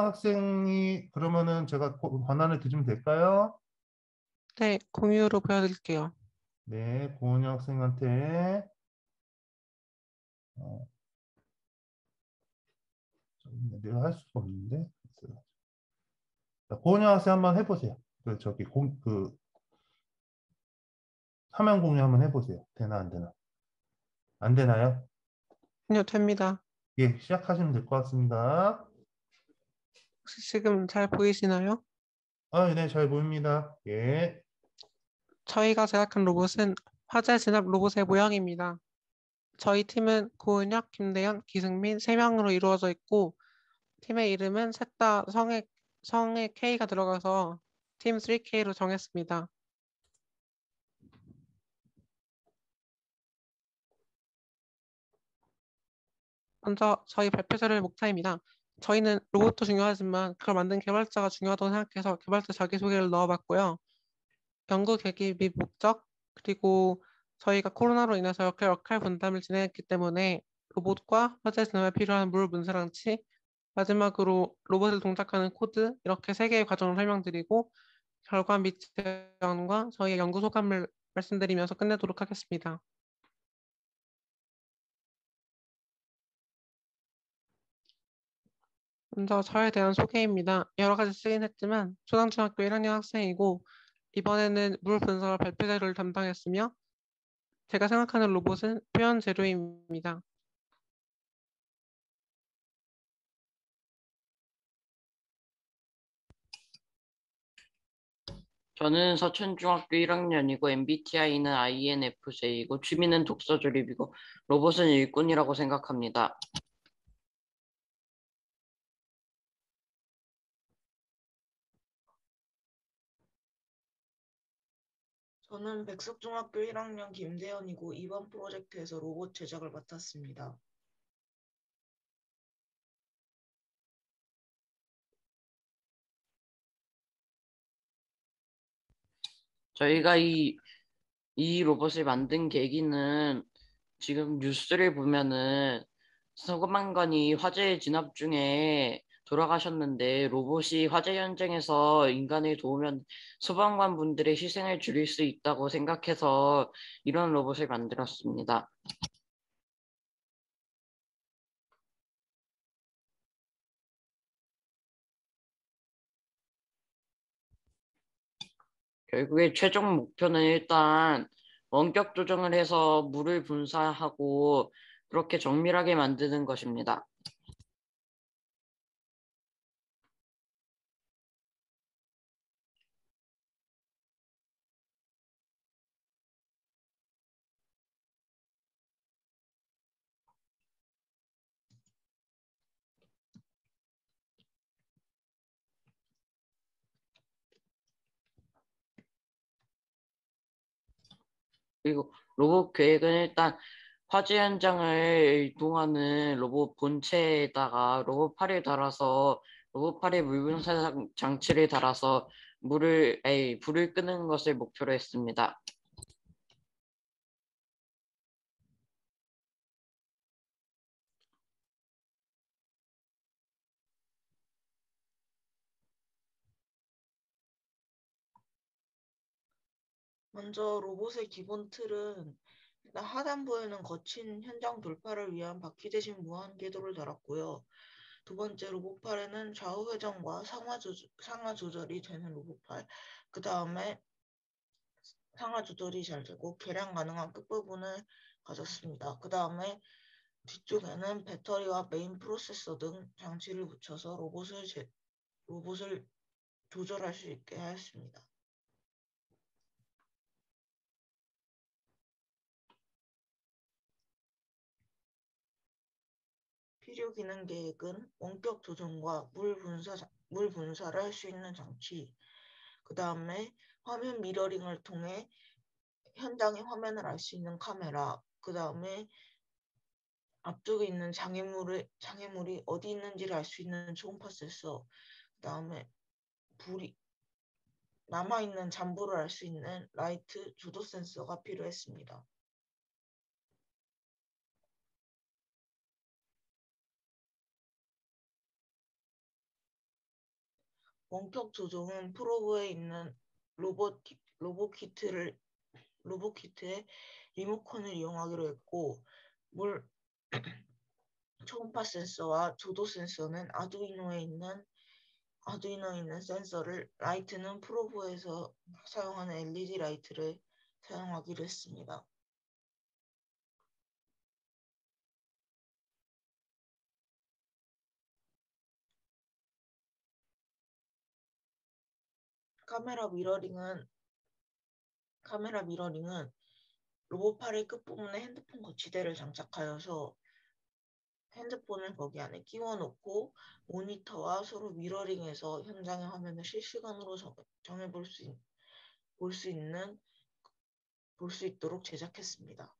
학생이 그러면은 제가 권한을 드리면 될까요? 네, 공유로 보여드릴게요. 네, 고은희 학생한테 어, 내가 할 수가 없는데. 자, 고은희 학생 한번 해보세요. 그 저기 그 화면 공유 한번 해보세요. 되나 안 되나? 안 되나요? 공유 됩니다. 예, 시작하시면 될 것 같습니다. 혹시 지금 잘 보이시나요? 아, 네, 잘 보입니다. 예. 저희가 제작한 로봇은 화재 진압 로봇의 모형입니다. 저희 팀은 고은혁, 김대현, 기승민 3명으로 이루어져 있고 팀의 이름은 셋 다 성에 K가 들어가서 팀 3K로 정했습니다. 먼저 저희 발표자를 목차입니다. 저희는 로봇도 중요하지만 그걸 만든 개발자가 중요하다고 생각해서 개발자 자기소개를 넣어봤고요. 연구 계기 및 목적, 그리고 저희가 코로나로 인해서 역할 분담을 진행했기 때문에 로봇과 화재 진압에 필요한 물 분사장치, 마지막으로 로봇을 동작하는 코드, 이렇게 세 개의 과정을 설명드리고 결과 및 제안과 저희의 연구 소감을 말씀드리면서 끝내도록 하겠습니다. 먼저 저에 대한 소개입니다. 여러 가지 쓰긴 했지만 초등중학교 1학년 학생이고 이번에는 물 분석 발표 자료를 담당했으며 제가 생각하는 로봇은 표현 재료입니다. 저는 서천중학교 1학년이고 MBTI는 INFJ이고 취미는 독서 조립이고 로봇은 일꾼이라고 생각합니다. 저는 백석중학교 1학년 김대현이고 이번 프로젝트에서 로봇 제작을 맡았습니다. 저희가 이 로봇을 만든 계기는 지금 뉴스를 보면은 소방관이 화재 진압 중에 돌아가셨는데 로봇이 화재 현장에서 인간을 도우면 소방관 분들의 희생을 줄일 수 있다고 생각해서 이런 로봇을 만들었습니다. 결국에 최종 목표는 일단 원격 조정을 해서 물을 분사하고 그렇게 정밀하게 만드는 것입니다. 그리고 로봇 계획은 일단 화재 현장을 이동하는 로봇 본체에다가 로봇 팔을 달아서 로봇 팔에 물 분사 장치를 달아서 불을 끄는 것을 목표로 했습니다. 먼저 로봇의 기본 틀은 일단 하단부에는 거친 현장 돌파를 위한 바퀴 대신 무한 궤도를 달았고요. 두 번째 로봇팔에는 좌우 회전과 상하 조절이 되는 로봇팔, 그 다음에 상하 조절이 잘 되고 개량 가능한 끝부분을 가졌습니다. 그 다음에 뒤쪽에는 배터리와 메인 프로세서 등 장치를 붙여서 로봇을 조절할 수 있게 하였습니다. 필요 기능 계획은 원격 조정과 물 분사를 할 수 있는 장치, 그 다음에 화면 미러링을 통해 현장의 화면을 알 수 있는 카메라, 그 다음에 앞쪽에 있는 장애물이 어디 있는지를 알 수 있는 초음파 센서, 그 다음에 남아있는 잔불을 알 수 있는 라이트 조도 센서가 필요했습니다. 원격 조종은 프로브에 있는 로봇 키트의 리모컨을 이용하기로 했고, 물 초음파 센서와 조도 센서는 아두이노에 있는 센서를, 라이트는 프로브에서 사용하는 LED 라이트를 사용하기로 했습니다. 카메라 미러링은 로봇팔의 끝부분에 핸드폰 거치대를 장착하여서 핸드폰을 거기 안에 끼워 놓고 모니터와 서로 미러링해서 현장의 화면을 실시간으로 볼 수 있도록 제작했습니다.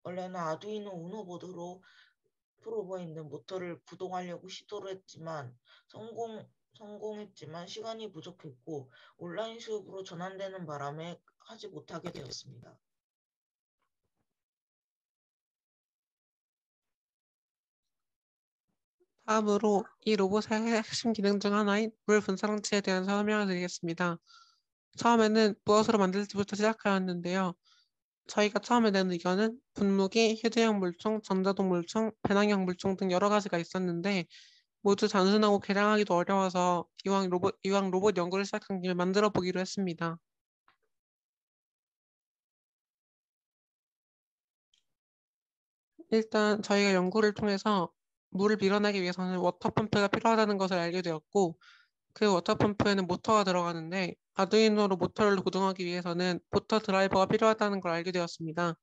원래는 아두이노 우노 보드로 프로브에 있는 모터를 구동하려고 시도를 했지만 성공했지만 시간이 부족했고 온라인 수업으로 전환되는 바람에 하지 못하게 되었습니다. 다음으로 이 로봇의 핵심 기능 중 하나인 물 분사장치에 대한 설명을 드리겠습니다. 처음에는 무엇으로 만들지부터 시작하였는데요. 저희가 처음에 낸 의견은 분무기, 휴대용 물총, 전자동 물총, 배낭형 물총 등 여러 가지가 있었는데 모두 단순하고 개량하기도 어려워서 이왕 로봇 연구를 시작한 김에 만들어 보기로 했습니다. 일단 저희가 연구를 통해서 물을 밀어내기 위해서는 워터펌프가 필요하다는 것을 알게 되었고 그 워터펌프에는 모터가 들어가는데 아두이노로 모터를 구동하기 위해서는 모터 드라이버가 필요하다는 걸 알게 되었습니다.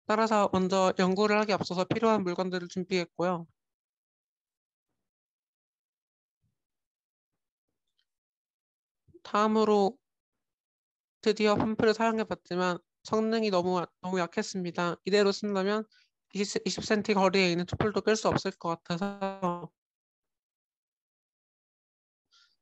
따라서 먼저 연구를 하기 앞서서 필요한 물건들을 준비했고요. 다음으로 드디어 펌프를 사용해봤지만 성능이 너무 약했습니다. 이대로 쓴다면 20cm 거리에 있는 촛불도 끌 수 없을 것 같아서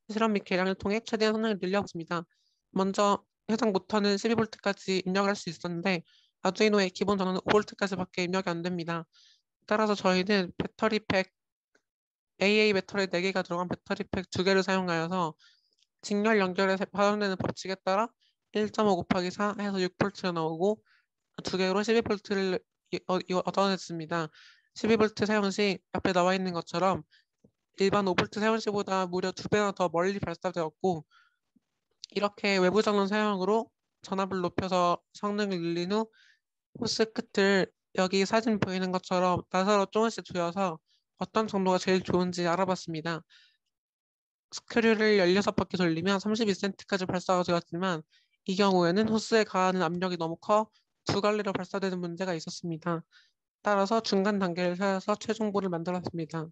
실험 및 개량을 통해 최대한 성능을 늘려봤습니다. 먼저 해당 모터는 12V까지 입력할 수 있었는데 아두이노의 기본 전원은 5V까지밖에 입력이 안 됩니다. 따라서 저희는 AA 배터리 4개가 들어간 배터리팩 2개를 사용하여서 직렬 연결에서 발현되는 법칙에 따라 1.5 곱하기 4 해서 6V가 나오고 2개로 12V를 얻어냈습니다. 12V 사용 시 앞에 나와 있는 것처럼 일반 5V 사용 시보다 무려 2배나 더 멀리 발사되었고 이렇게 외부 전원 사용으로 전압을 높여서 성능을 늘린 후 호스 끝을 여기 사진 보이는 것처럼 나사로 조금씩 조여서 어떤 정도가 제일 좋은지 알아봤습니다. 스크류를 16바퀴 돌리면 32cm까지 발사가 되었지만 이 경우에는 호스에 가하는 압력이 너무 커 두 갈래로 발사되는 문제가 있었습니다. 따라서 중간 단계를 세워서 최종보를 만들었습니다.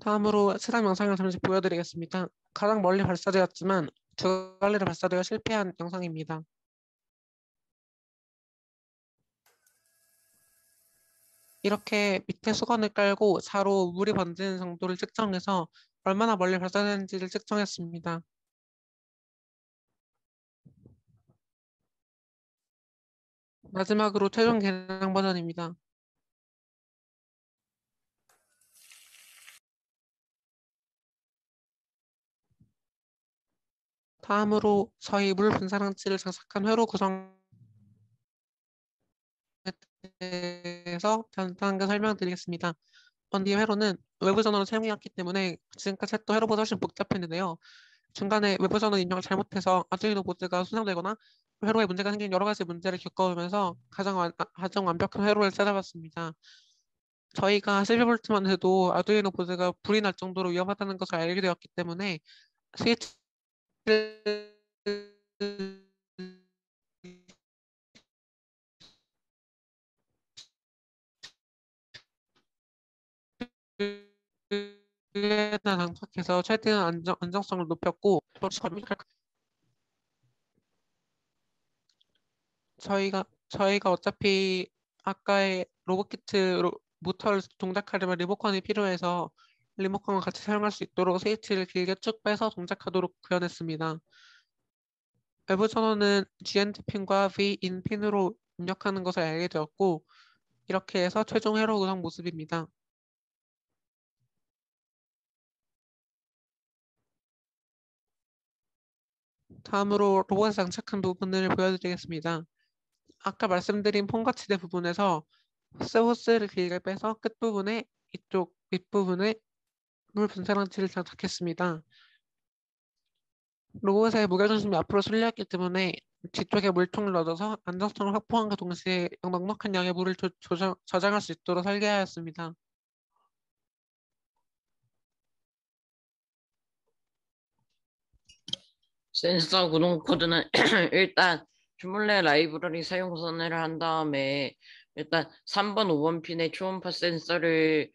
다음으로 실험 영상을 잠시 보여드리겠습니다. 가장 멀리 발사되었지만 두 갈래로 발사되어 실패한 영상입니다. 이렇게 밑에 수건을 깔고 4로 물이 번지는 정도를 측정해서 얼마나 멀리 발사되는지를 측정했습니다. 마지막으로 최종 개량 버전입니다. 다음으로 저희 물 분사장치를 장착한 회로 구성에 대해서 간단하게 설명드리겠습니다. 먼저 회로는 외부 전원을 사용해왔기 때문에 지금까지 했던 회로보다 훨씬 복잡했는데요. 중간에 외부 전원 입력을 잘못해서 아두이노 보드가 손상되거나 회로에 문제가 생긴 여러 가지 문제를 겪어오면서 가장 완벽한 회로를 찾아봤습니다. 저희가 12V만 해도 아두이노 보드가 불이 날 정도로 위험하다는 것을 알게 되었기 때문에 스위치를 에다 장착해서 최대한 안정성을 높였고 저희가 어차피 아까의 로봇키트 모터를 동작하려면 리모컨이 필요해서 리모컨과 같이 사용할 수 있도록 스위치를 길게 쭉 빼서 동작하도록 구현했습니다. 외부 전원은 GND 핀과 V-in 핀으로 입력하는 것을 알게 되었고 이렇게 해서 최종 회로 구성 모습입니다. 다음으로 로봇에 장착한 부분을 보여드리겠습니다. 아까 말씀드린 폰거치대 부분에서 호스를 길게 빼서 끝부분에 이쪽 윗부분에 물 분사장치를 장착했습니다. 로봇의 무게중심이 앞으로 쏠려있기 때문에 뒤쪽에 물통을 넣어서 안정성을 확보함과 동시에 넉넉한 양의 물을 저장할 수 있도록 설계하였습니다. 센서 구동 코드는 일단 주물레 라이브러리 사용 선언을 한 다음에 일단 3번, 5번 핀에 초음파 센서를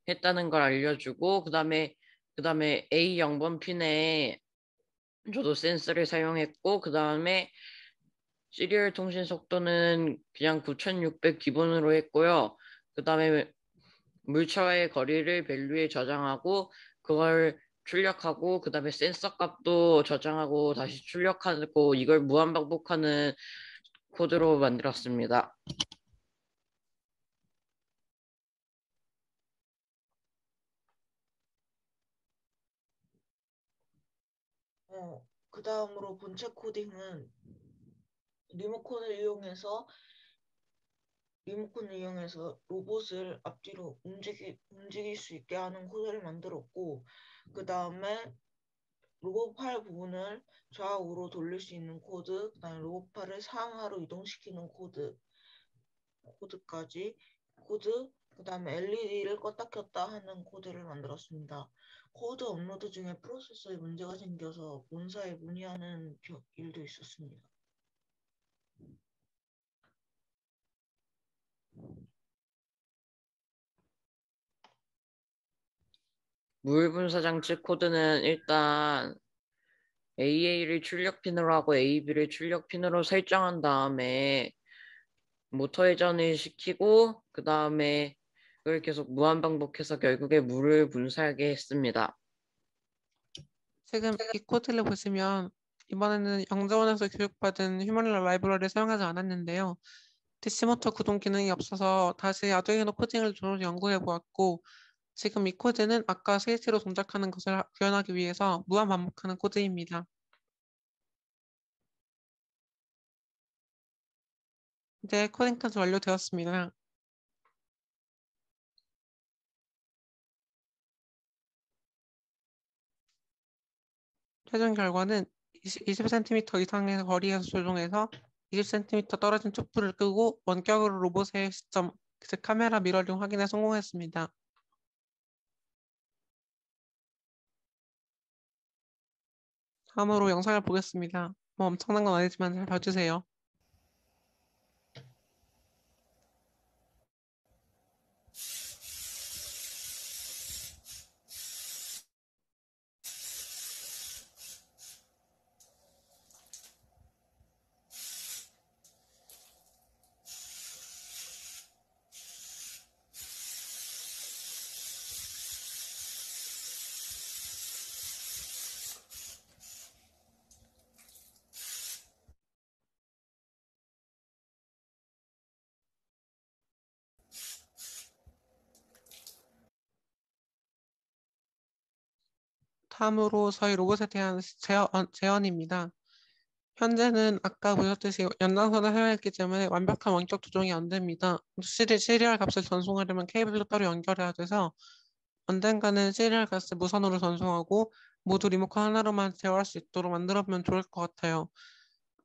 했다는 걸 알려주고 그다음에 A 0번 핀에 저도 센서를 사용했고 그다음에 시리얼 통신 속도는 그냥 9600 기본으로 했고요. 그다음에 물체와의 거리를 밸류에 저장하고 그걸 출력하고 그다음에 센서 값도 저장하고 다시 출력하고 이걸 무한 반복하는 코드로 만들었습니다. 그 다음으로 본체 코딩은 리모컨을 이용해서 로봇을 앞뒤로 움직일 수 있게 하는 코드를 만들었고, 그 다음에 로봇 팔 부분을 좌우로 돌릴 수 있는 코드, 그 다음에 로봇 팔을 상하로 이동시키는 그 다음에 LED를 껐다 켰다 하는 코드를 만들었습니다. 코드 업로드 중에 프로세서에 문제가 생겨서 본사에 문의하는 일도 있었습니다. 물 분사 장치 코드는 일단 AA를 출력 핀으로 하고 AB를 출력 핀으로 설정한 다음에 모터 회전을 시키고 그 다음에 그걸 계속 무한 반복해서 결국에 물을 분사하게 했습니다. 지금 이 코드를 보시면 이번에는 영재원에서 교육받은 휴먼 라이브러리를 사용하지 않았는데요. DC모터 구동 기능이 없어서 다시 아두이노 코딩을 좀 연구해 보았고 지금 이 코드는 아까 스위치로 동작하는 것을 구현하기 위해서 무한 반복하는 코드입니다. 이제 코딩까지 완료되었습니다. 최종 결과는 20cm 이상의 거리에서 조종해서 20cm 떨어진 촛불을 끄고 원격으로 로봇의 시점, 즉 카메라 미러링 확인에 성공했습니다. 다음으로 영상을 보겠습니다. 뭐 엄청난 건 아니지만 잘 봐주세요. 다음으로 저희 로봇에 대한 제언입니다. 현재는 아까 보셨듯이 연장선을 사용했기 때문에 완벽한 원격 조종이 안 됩니다. 시리얼 값을 전송하려면 케이블로 따로 연결해야 돼서 언젠가는 시리얼 값을 무선으로 전송하고 모두 리모컨 하나로만 제어할 수 있도록 만들어보면 좋을 것 같아요.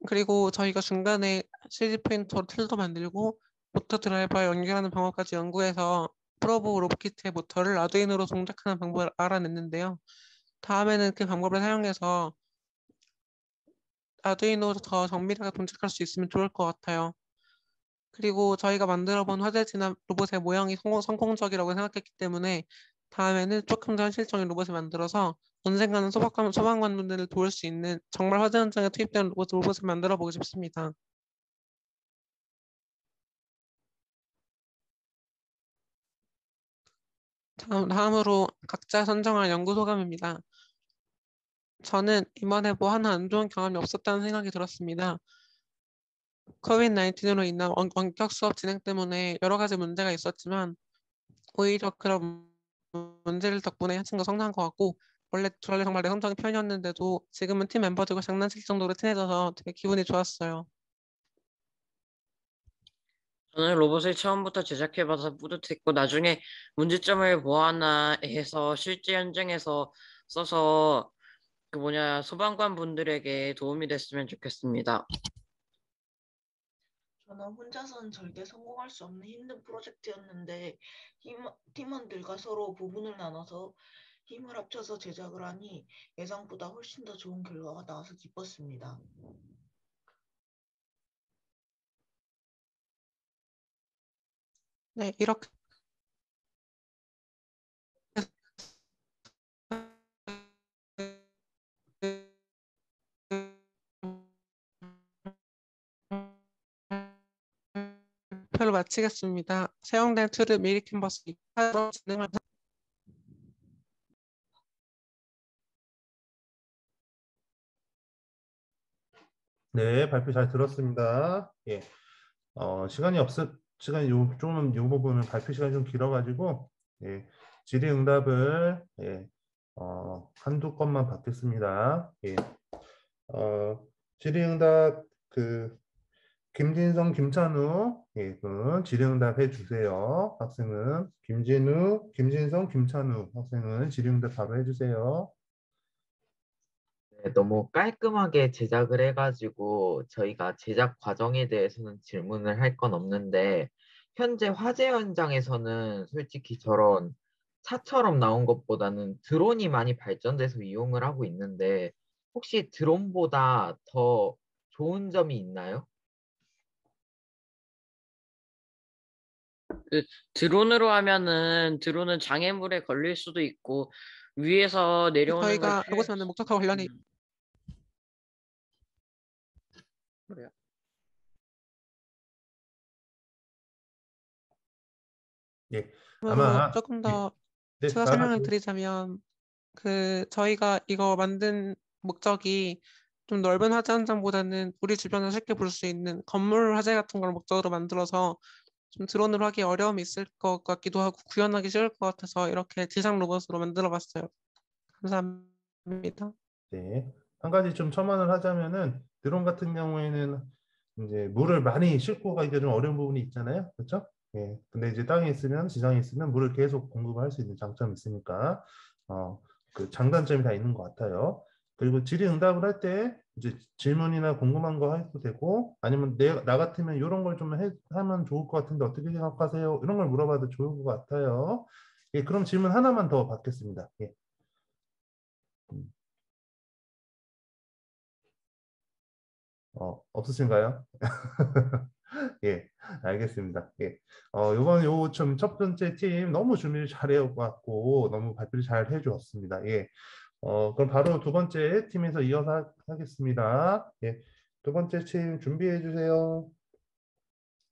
그리고 저희가 중간에 CD 프린터 틀도 만들고 모터 드라이버에 연결하는 방법까지 연구해서 프로보 로봇키트의 모터를 아두이노로 동작하는 방법을 알아냈는데요. 다음에는 그 방법을 사용해서 아두이노로 더 정밀하게 동작할 수 있으면 좋을 것 같아요. 그리고 저희가 만들어본 화제 진압 로봇의 모양이 성공적이라고 생각했기 때문에 다음에는 조금 더 현실적인 로봇을 만들어서 언젠가는 소방관분들을 도울 수 있는 정말 화재 현장에 투입된 로봇을 만들어 보고 싶습니다. 다음으로 각자 선정할 연구 소감입니다. 저는 이번 해보 하나 안 좋은 경험이 없었다는 생각이 들었습니다. COVID-19으로 인한 원격 수업 진행 때문에 여러 가지 문제가 있었지만 오히려 그런 문제를 덕분에 친구가 성장한 것 같고 원래 정말 내성적인 편이었는데도 지금은 팀 멤버들과 장난칠 정도로 친해져서 되게 기분이 좋았어요. 저는 로봇을 처음부터 제작해봐서 뿌듯했고 나중에 문제점을 보완해서 실제 현장에서 써서 소방관 분들에게 도움이 됐으면 좋겠습니다. 저는 혼자서는 절대 성공할 수 없는 힘든 프로젝트였는데 팀원들과 서로 부분을 나눠서 힘을 합쳐서 제작을 하니 예상보다 훨씬 더 좋은 결과가 나와서 기뻤습니다. 네, 이렇게 발표를 마치겠습니다. 사용된 툴은 미리 캔버스 2차로 진행을 네, 발표 잘 들었습니다. 예. 시간이 좀, 요 부분은 발표 시간이 좀 길어가지고, 예, 질의응답을, 예, 한두 건만 받겠습니다. 예, 질의응답, 김진성, 김찬우, 예, 질의응답 해주세요. 학생은, 김진성, 김찬우 학생은 질의응답 바로 해주세요. 네, 너무 깔끔하게 제작을 해가지고 저희가 제작 과정에 대해서는 질문을 할 건 없는데 현재 화재 현장에서는 솔직히 저런 차처럼 나온 것보다는 드론이 많이 발전돼서 이용을 하고 있는데 혹시 드론보다 더 좋은 점이 있나요? 드론으로 하면은 드론은 장애물에 걸릴 수도 있고 위에서 내려오는 걸 저희가 로봇을 만든 목적과 관련해 그래요. 예, 으로 아마, 조금 예, 더 네, 추가 설명을 말하세요. 드리자면 저희가 이거 만든 목적이 좀 넓은 화재 현장보다는 우리 주변을 쉽게 볼 수 있는 건물 화재 같은 걸 목적으로 만들어서 좀 드론으로 하기 어려움이 있을 것 같기도 하고 구현하기 쉬울 것 같아서 이렇게 지상 로봇으로 만들어 봤어요. 감사합니다. 네. 한 가지 좀 첨언을 하자면은 드론 같은 경우에는 이제 물을 많이 싣고 가기가 좀 어려운 부분이 있잖아요. 그렇죠? 예. 근데 이제 땅에 있으면 지상에 있으면 물을 계속 공급할 수 있는 장점이 있으니까 장단점이 다 있는 것 같아요. 그리고 질의응답을 할 때 이제 질문이나 궁금한 거 해도 되고 아니면 나 같으면 이런 걸 좀 하면 좋을 것 같은데 어떻게 생각하세요? 이런 걸 물어봐도 좋을 것 같아요. 예, 그럼 질문 하나만 더 받겠습니다. 예. 없으신가요? 예, 알겠습니다. 예. 요번 좀 첫 번째 팀 너무 준비를 잘해왔고, 너무 발표를 잘 해주었습니다. 예. 그럼 바로 두 번째 팀에서 이어서 하겠습니다. 예. 두 번째 팀 준비해 주세요.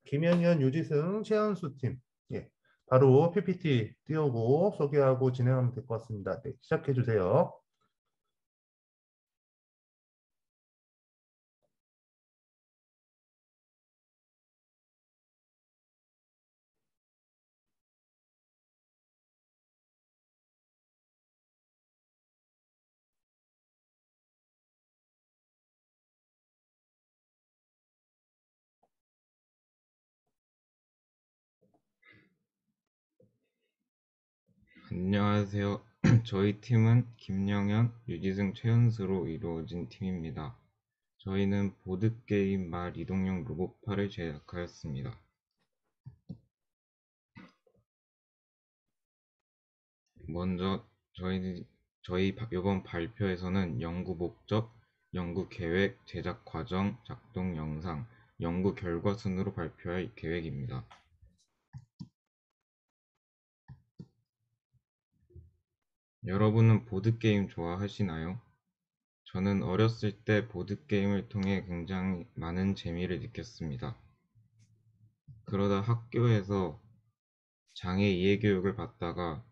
김현현, 유지승, 최현수 팀. 예. 바로 PPT 띄우고 소개하고 진행하면 될 것 같습니다. 네, 시작해 주세요. 안녕하세요. 저희 팀은 김영현, 유지승, 최현수로 이루어진 팀입니다. 저희는 보드게임 말 이동용 로봇팔을 제작하였습니다. 먼저 저희 이번 발표에서는 연구 목적, 연구 계획, 제작 과정, 작동 영상, 연구 결과 순으로 발표할 계획입니다. 여러분은 보드게임 좋아하시나요? 저는 어렸을 때 보드게임을 통해 굉장히 많은 재미를 느꼈습니다. 그러다 학교에서 장애 이해 교육을 받다가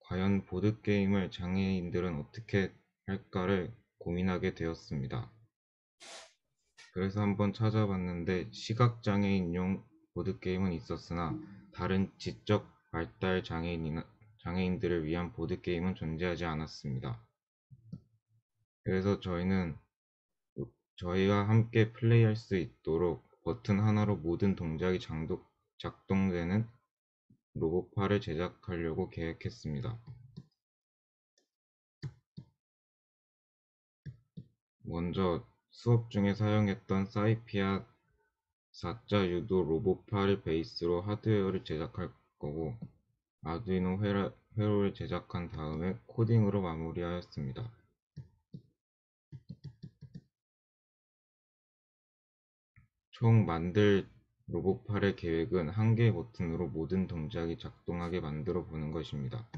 과연 보드게임을 장애인들은 어떻게 할까를 고민하게 되었습니다. 그래서 한번 찾아봤는데 시각장애인용 보드게임은 있었으나 다른 지적 발달 장애인들을 위한 보드게임은 존재하지 않았습니다. 그래서 저희와 함께 플레이할 수 있도록 버튼 하나로 모든 동작이 작동되는 로봇팔을 제작하려고 계획했습니다. 먼저 수업 중에 사용했던 사이피아 4자 유도 로봇팔을 베이스로 하드웨어를 제작할 거고 아두이노 회로를 제작한 다음에 코딩으로 마무리하였습니다. 총 만들 로봇팔의 계획은 한 개의 버튼으로 모든 동작이 작동하게 만들어 보는 것입니다.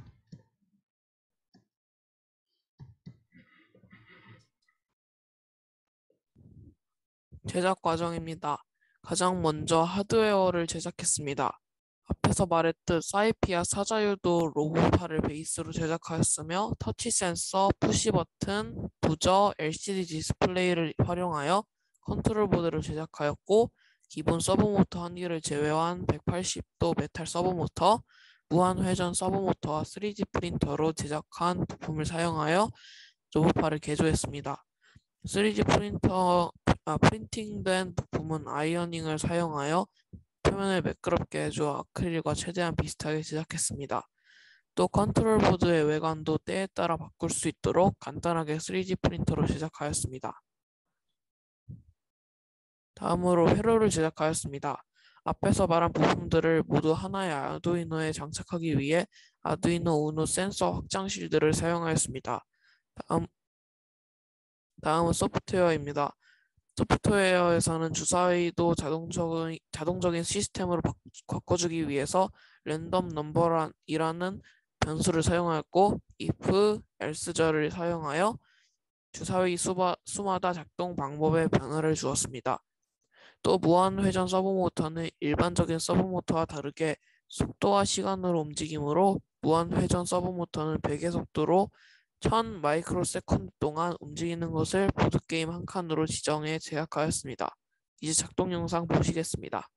제작 과정입니다. 가장 먼저 하드웨어를 제작했습니다. 앞에서 말했듯 사이피아 사자유도 로봇팔을 베이스로 제작하였으며 터치 센서, 푸시 버튼, 부저, LCD 디스플레이를 활용하여 컨트롤 보드를 제작하였고 기본 서브모터 한 개를 제외한 180도 메탈 서브모터, 무한 회전 서브모터와 3D 프린터로 제작한 부품을 사용하여 로봇팔을 개조했습니다. 3D 프린팅된 부품은 아이어닝을 사용하여 표면을 매끄럽게 해줘 아크릴과 최대한 비슷하게 제작했습니다. 또 컨트롤 보드의 외관도 때에 따라 바꿀 수 있도록 간단하게 3D 프린터로 제작하였습니다. 다음으로 회로를 제작하였습니다. 앞에서 말한 부품들을 모두 하나의 아두이노에 장착하기 위해 아두이노 우노 센서 확장 실드를 사용하였습니다. 다음은 소프트웨어입니다. 소프트웨어에서는 주사위도 자동적인 시스템으로 바꿔주기 위해서 랜덤 넘버란이라는 변수를 사용하였고 if, else절을 사용하여 주사위 수마다 작동 방법에 변화를 주었습니다. 또 무한회전 서브모터는 일반적인 서브모터와 다르게 속도와 시간으로 움직이므로 무한회전 서브모터는 베개 속도로 1000 마이크로세컨드 동안 움직이는 것을 보드게임 한 칸으로 지정해 제작하였습니다. 이제 작동 영상 보시겠습니다.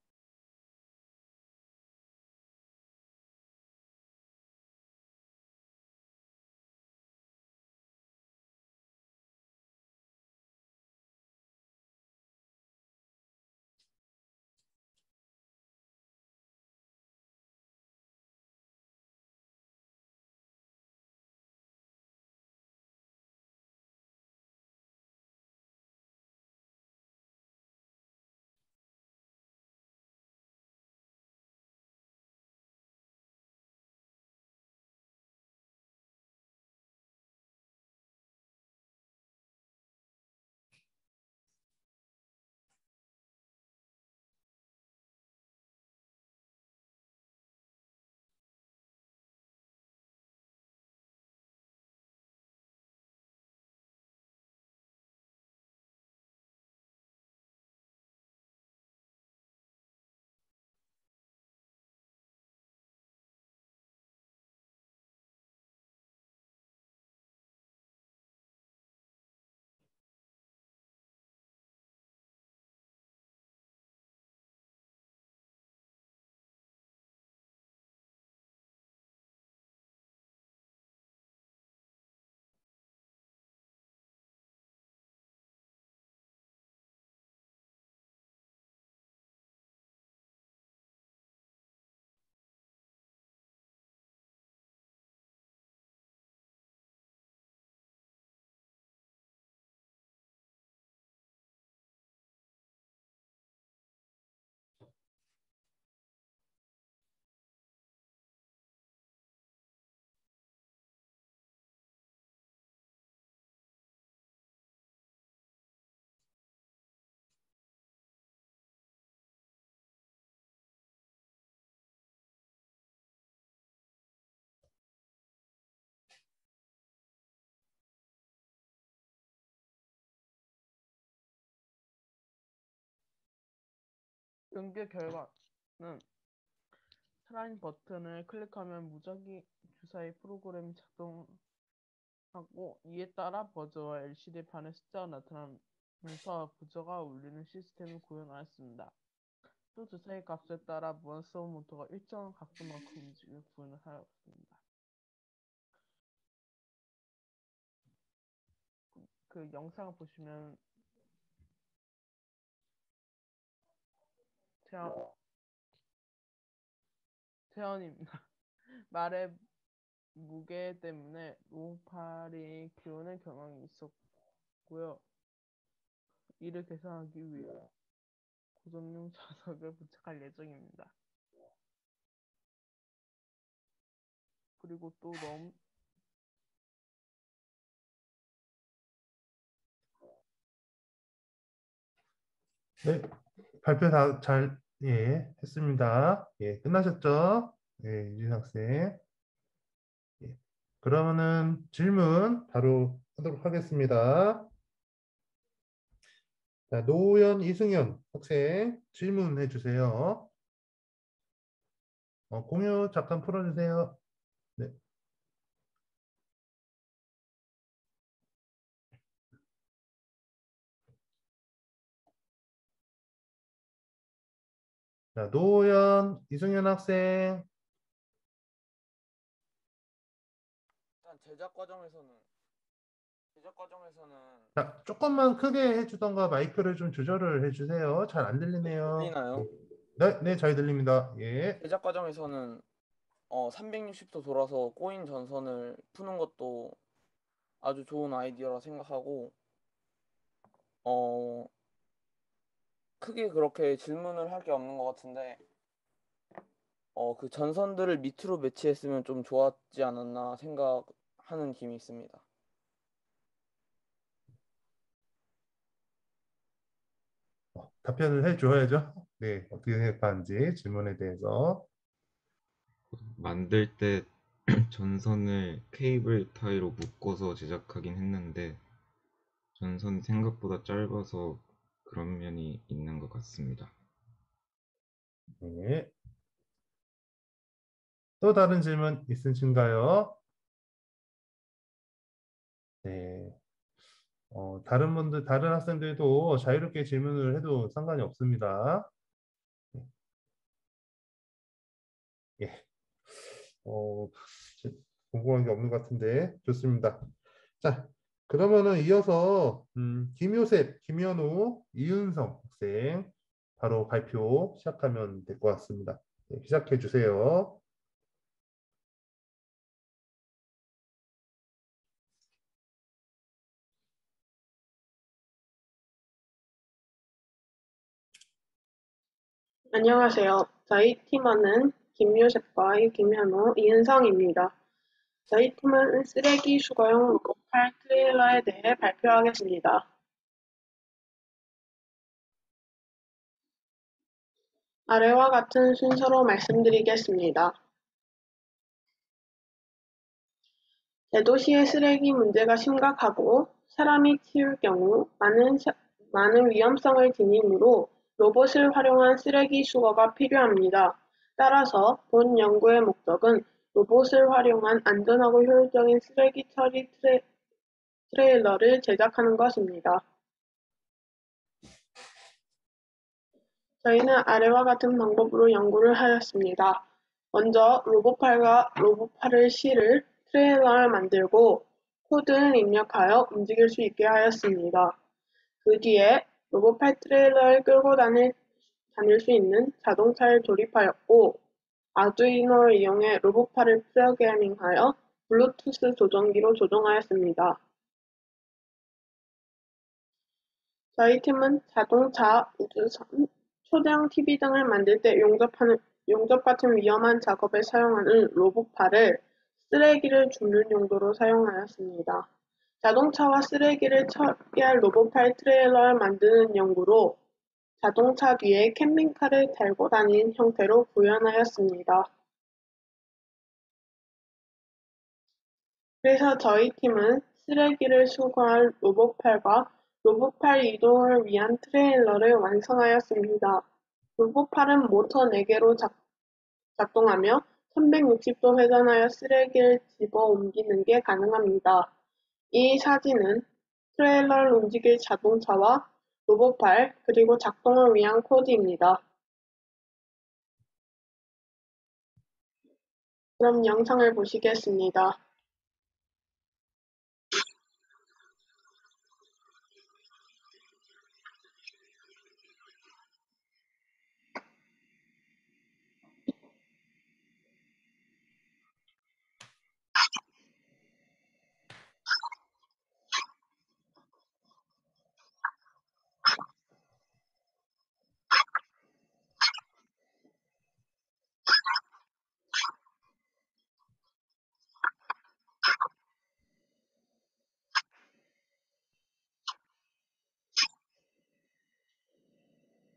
연구 결과는 슬라임 버튼을 클릭하면 무작위 주사위 프로그램이 작동하고 이에 따라 버저와 LCD판에 숫자가 나타나면서 버저가 울리는 시스템을 구현하였습니다. 또 주사위 값에 따라 몬스터 모터가 일정한 각도만큼 움직임을 구현하였습니다. 그 영상을 보시면 태연입니다. 말의 무게 때문에 로봇팔이 기울는 경향이 있었고요. 이를 개선하기 위해 고정용 자석을 부착할 예정입니다. 그리고 또 네, 발표 다 잘 했습니다. 끝나셨죠? 유진 학생. 그러면은 질문 바로 하도록 하겠습니다. 자, 노현 이승현 학생 질문해 주세요. 공유 잠깐 풀어주세요. 네. 자, 노현 이승현 학생. 일단 제작 과정에서는 자, 조금만 크게 해주던가 마이크를 좀 조절을 해주세요. 잘 안 들리네요. 들리나요? 네, 잘 들립니다. 예. 제작 과정에서는 360도 돌아서 꼬인 전선을 푸는 것도 아주 좋은 아이디어라 생각하고 크게 그렇게 질문을 할 게 없는 것 같은데 그 전선들을 밑으로 배치했으면 좀 좋았지 않았나 생각하는 김이 있습니다. 답변을 해줘야죠. 네, 어떻게 생각하는지 질문에 대해서. 만들 때 전선을 케이블 타이로 묶어서 제작하긴 했는데 전선이 생각보다 짧아서 그런 면이 있는 것 같습니다. 네. 또 다른 질문 있으신가요? 네. 다른 학생들도 자유롭게 질문을 해도 상관이 없습니다. 예. 궁금한 게 없는 것 같은데 좋습니다. 자, 그러면은 이어서 김효셉, 김현우, 이윤성 학생 바로 발표 시작하면 될 것 같습니다. 네, 시작해 주세요. 안녕하세요. 저희 팀원은 김효셉과 김현우, 이은성입니다. 저희 팀은 쓰레기 수거용 로봇팔 트레일러에 대해 발표하겠습니다. 아래와 같은 순서로 말씀드리겠습니다. 대도시의 쓰레기 문제가 심각하고 사람이 치울 경우 많은 위험성을 지니므로 로봇을 활용한 쓰레기 수거가 필요합니다. 따라서 본 연구의 목적은 로봇을 활용한 안전하고 효율적인 쓰레기 처리 트레일러를 제작하는 것입니다. 저희는 아래와 같은 방법으로 연구를 하였습니다. 먼저 로봇팔을 실을 트레일러를 만들고 코드를 입력하여 움직일 수 있게 하였습니다. 그 뒤에 로봇팔 트레일러를 끌고 다닐 수 있는 자동차를 조립하였고 아두이노를 이용해 로봇팔을 프로그래밍하여 블루투스 조정기로 조종하였습니다. 저희 팀은 자동차, 우주선, 초대형 TV 등을 만들 때 용접 같은 위험한 작업에 사용하는 로봇팔을 쓰레기를 줍는 용도로 사용하였습니다. 자동차와 쓰레기를 처리할 로봇팔 트레일러를 만드는 연구로 자동차 뒤에 캠핑카를 달고 다니는 형태로 구현하였습니다. 그래서 저희 팀은 쓰레기를 수거할 로봇팔과 로봇팔 이동을 위한 트레일러를 완성하였습니다. 로봇팔은 모터 4개로 작동하며 360도 회전하여 쓰레기를 집어 옮기는 게 가능합니다. 이 사진은 트레일러를 움직일 자동차와 로봇팔, 그리고 작동을 위한 코드입니다. 그럼 영상을 보시겠습니다.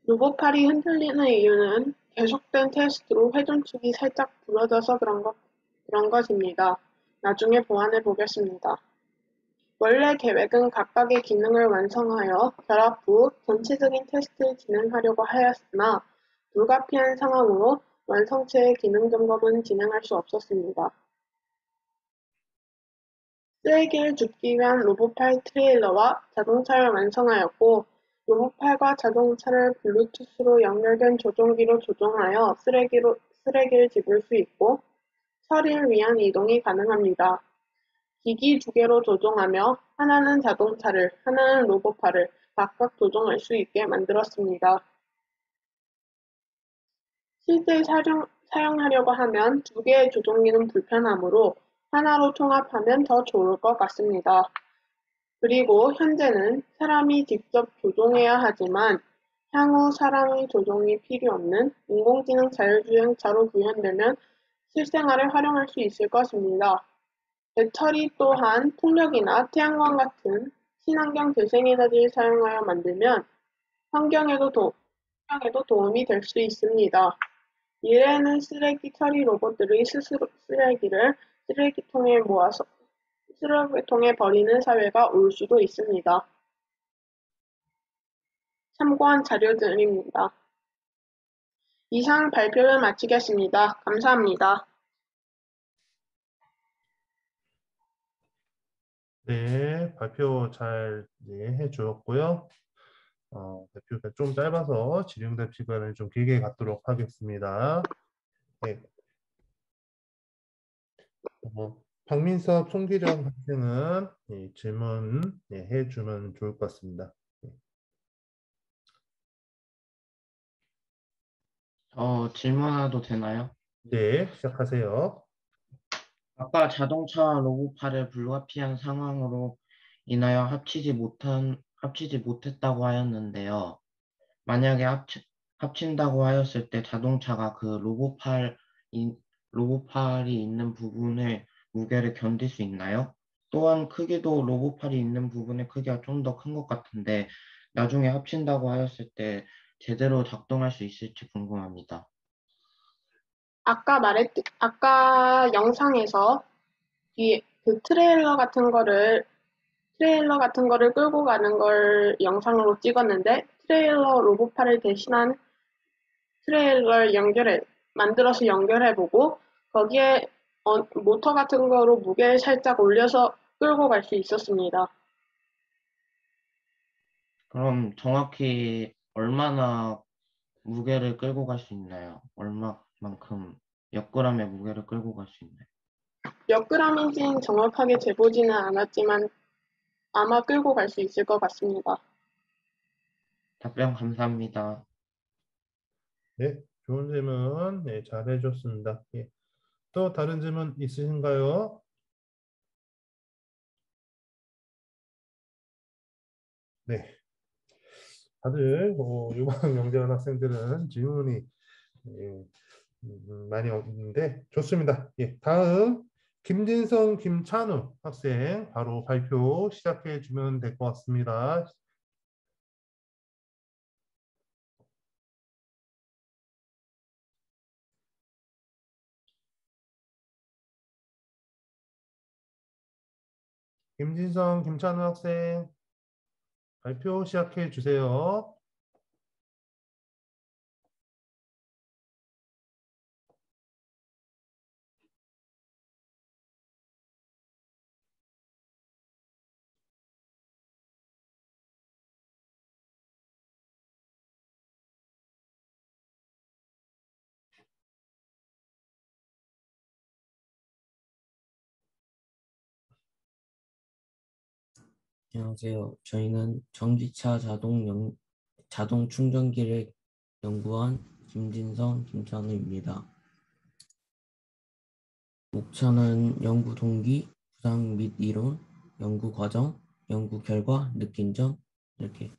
로봇팔이 흔들리는 이유는 계속된 테스트로 회전축이 살짝 부러져서 그런 것입니다. 나중에 보완해 보겠습니다. 원래 계획은 각각의 기능을 완성하여 결합 후 전체적인 테스트를 진행하려고 하였으나 불가피한 상황으로 완성체의 기능 점검은 진행할 수 없었습니다. 쓰레기를 줍기 위한 로봇팔 트레일러와 자동차를 완성하였고, 로봇팔과 자동차를 블루투스로 연결된 조종기로 조종하여 쓰레기를 집을 수 있고, 처리를 위한 이동이 가능합니다. 기기 두 개로 조종하며 하나는 자동차를, 하나는 로봇팔을 각각 조종할 수 있게 만들었습니다. 실제 사용하려고 하면 두 개의 조종기는 불편하므로 하나로 통합하면 더 좋을 것 같습니다. 그리고 현재는 사람이 직접 조종해야 하지만 향후 사람의 조종이 필요 없는 인공지능 자율주행차로 구현되면 실생활에 활용할 수 있을 것입니다. 배터리 또한 풍력이나 태양광 같은 친환경 재생에너지를 사용하여 만들면 환경에도 도움이 될 수 있습니다. 미래에는 쓰레기 처리 로봇들이 스스로 쓰레기를 쓰레기통에 버리는 사회가 올 수도 있습니다. 참고한 자료들입니다. 이상 발표를 마치겠습니다. 감사합니다. 네, 발표 잘 해주었고요. 발표가 좀 짧아서 질의응답 시간을 좀 길게 갖도록 하겠습니다. 네. 박민섭, 송기령 학생은 질문 해주면 좋을 것 같습니다. 질문해도 되나요? 네, 시작하세요. 아까 자동차 로봇팔을 불가피한 상황으로 인하여 합치지 못했다고 하였는데요. 만약에 합친다고 하였을 때 자동차가 그 로봇팔이 있는 부분의 무게를 견딜 수 있나요? 또한 크기도 로봇팔이 있는 부분의 크기가 좀 더 큰 것 같은데 나중에 합친다고 하였을 때 제대로 작동할 수 있을지 궁금합니다. 아까 영상에서 그 트레일러 같은 거를 끌고 가는 걸 영상으로 찍었는데, 트레일러 로봇팔을 대신한 트레일러를 만들어서 연결해보고, 거기에 모터 같은 거로 무게를 살짝 올려서 끌고 갈 수 있었습니다. 그럼 정확히 얼마나 무게를 끌고 갈 수 있나요? 얼마만큼 몇 g의 무게를 끌고 갈 수 있나요? 몇 g인지는 정확하게 재보지는 않았지만 아마 끌고 갈 수 있을 것 같습니다. 답변 감사합니다. 네, 좋은 질문 잘 해줬습니다. 또 다른 질문 있으신가요? 네, 다들 이번 영재관 학생들은 질문이 많이 없는데 좋습니다. 다음 김진성, 김찬우 학생 바로 발표 시작해 주면 될 것 같습니다. 김진성, 김찬우 학생 발표 시작해 주세요. 안녕하세요. 저희는 전기차 자동 충전기를 연구한 김진성, 김찬우입니다. 목차는 연구 동기, 구상 및 이론, 연구 과정, 연구 결과, 느낀 점 이렇게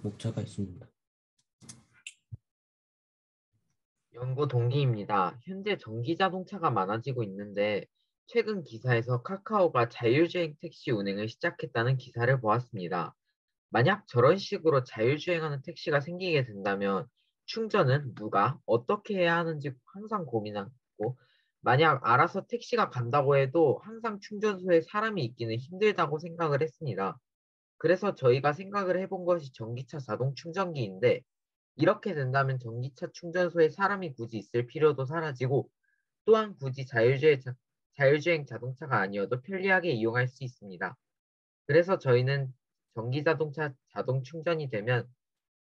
목차가 있습니다. 연구 동기입니다. 현재 전기 자동차가 많아지고 있는데 최근 기사에서 카카오가 자율주행 택시 운행을 시작했다는 기사를 보았습니다. 만약 저런 식으로 자율주행하는 택시가 생기게 된다면 충전은 누가 어떻게 해야 하는지 항상 고민하고, 만약 알아서 택시가 간다고 해도 항상 충전소에 사람이 있기는 힘들다고 생각을 했습니다. 그래서 저희가 생각을 해본 것이 전기차 자동 충전기인데, 이렇게 된다면 전기차 충전소에 사람이 굳이 있을 필요도 사라지고, 또한 굳이 자율주행 자동차가 아니어도 편리하게 이용할 수 있습니다. 그래서 저희는 전기 자동차 자동 충전이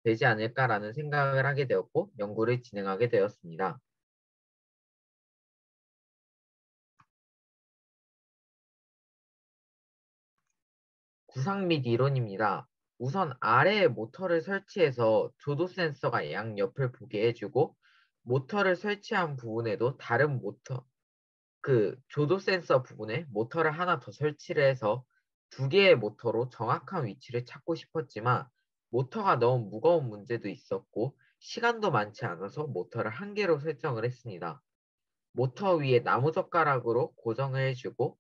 되지 않을까라는 생각을 하게 되었고 연구를 진행하게 되었습니다. 구상 및 이론입니다. 우선 아래에 모터를 설치해서 조도 센서가 양옆을 보게 해주고, 모터를 설치한 부분에도 다른 조도 센서 부분에 모터를 하나 더 설치를 해서 두 개의 모터로 정확한 위치를 찾고 싶었지만 모터가 너무 무거운 문제도 있었고 시간도 많지 않아서 모터를 한 개로 설정을 했습니다. 모터 위에 나무젓가락으로 고정을 해주고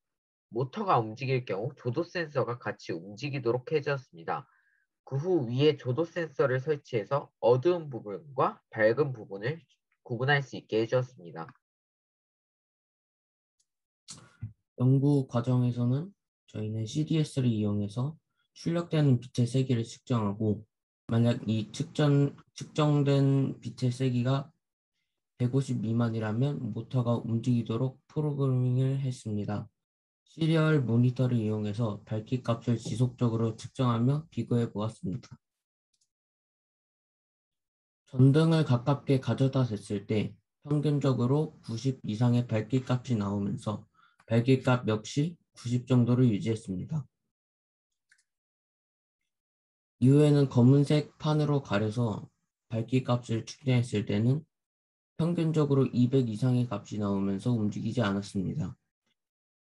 모터가 움직일 경우 조도 센서가 같이 움직이도록 해주었습니다. 그 후 위에 조도 센서를 설치해서 어두운 부분과 밝은 부분을 구분할 수 있게 해주었습니다. 연구 과정에서는 저희는 CDS를 이용해서 출력되는 빛의 세기를 측정하고, 만약 이 측정된 빛의 세기가 150 미만이라면 모터가 움직이도록 프로그래밍을 했습니다. 시리얼 모니터를 이용해서 밝기 값을 지속적으로 측정하며 비교해 보았습니다. 전등을 가깝게 가져다 댔을 때 평균적으로 90 이상의 밝기 값이 나오면서 밝기 값 역시 90 정도를 유지했습니다. 이후에는 검은색 판으로 가려서 밝기 값을 측정했을 때는 평균적으로 200 이상의 값이 나오면서 움직이지 않았습니다.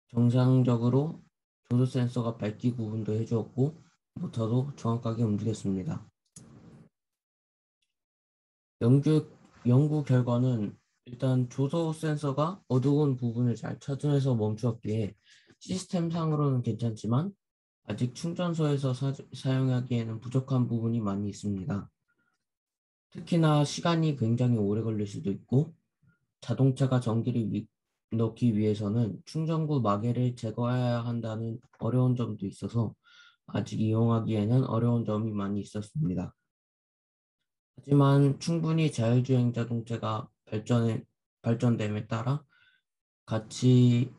정상적으로 조도 센서가 밝기 구분도 해주었고 모터도 정확하게 움직였습니다. 연구 결과는 일단 조도 센서가 어두운 부분을 잘 찾아내서 멈추었기에 시스템상으로는 괜찮지만 아직 충전소에서 사용하기에는 부족한 부분이 많이 있습니다. 특히나 시간이 굉장히 오래 걸릴 수도 있고, 자동차가 전기를 넣기 위해서는 충전구 마개를 제거해야 한다는 어려운 점도 있어서 아직 이용하기에는 어려운 점이 많이 있었습니다. 하지만 충분히 자율주행 자동차가 발전됨에 따라 같이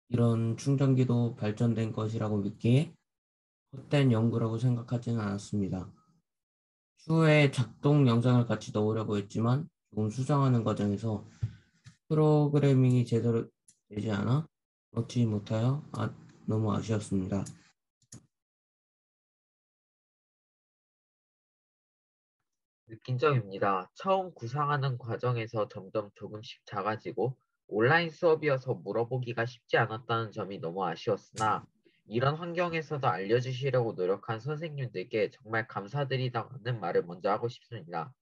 이런 충전기도 발전된 것이라고 믿기에 헛된 연구라고 생각하지는 않았습니다. 추후에 작동 영상을 같이 넣으려고 했지만 조금 수정하는 과정에서 프로그래밍이 제대로 되지 않아 넣지 못하여 너무 아쉬웠습니다. 느낀 점입니다. 처음 구상하는 과정에서 점점 조금씩 작아지고 온라인 수업이어서 물어보기가 쉽지 않았다는 점이 너무 아쉬웠으나, 이런 환경에서도 알려주시려고 노력한 선생님들께 정말 감사드리다는 말을 먼저 하고 싶습니다.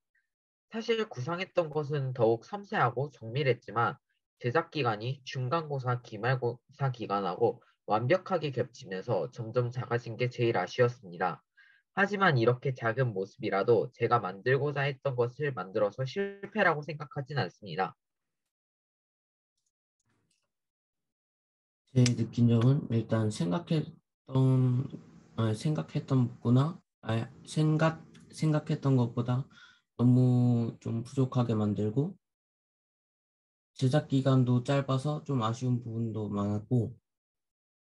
사실 구상했던 것은 더욱 섬세하고 정밀했지만 제작 기간이 중간고사, 기말고사 기간하고 완벽하게 겹치면서 점점 작아진 게 제일 아쉬웠습니다. 하지만 이렇게 작은 모습이라도 제가 만들고자 했던 것을 만들어서 실패라고 생각하진 않습니다. 제 느낀 점은 일단 생각했던 것보다 너무 좀 부족하게 만들고, 제작 기간도 짧아서 좀 아쉬운 부분도 많았고,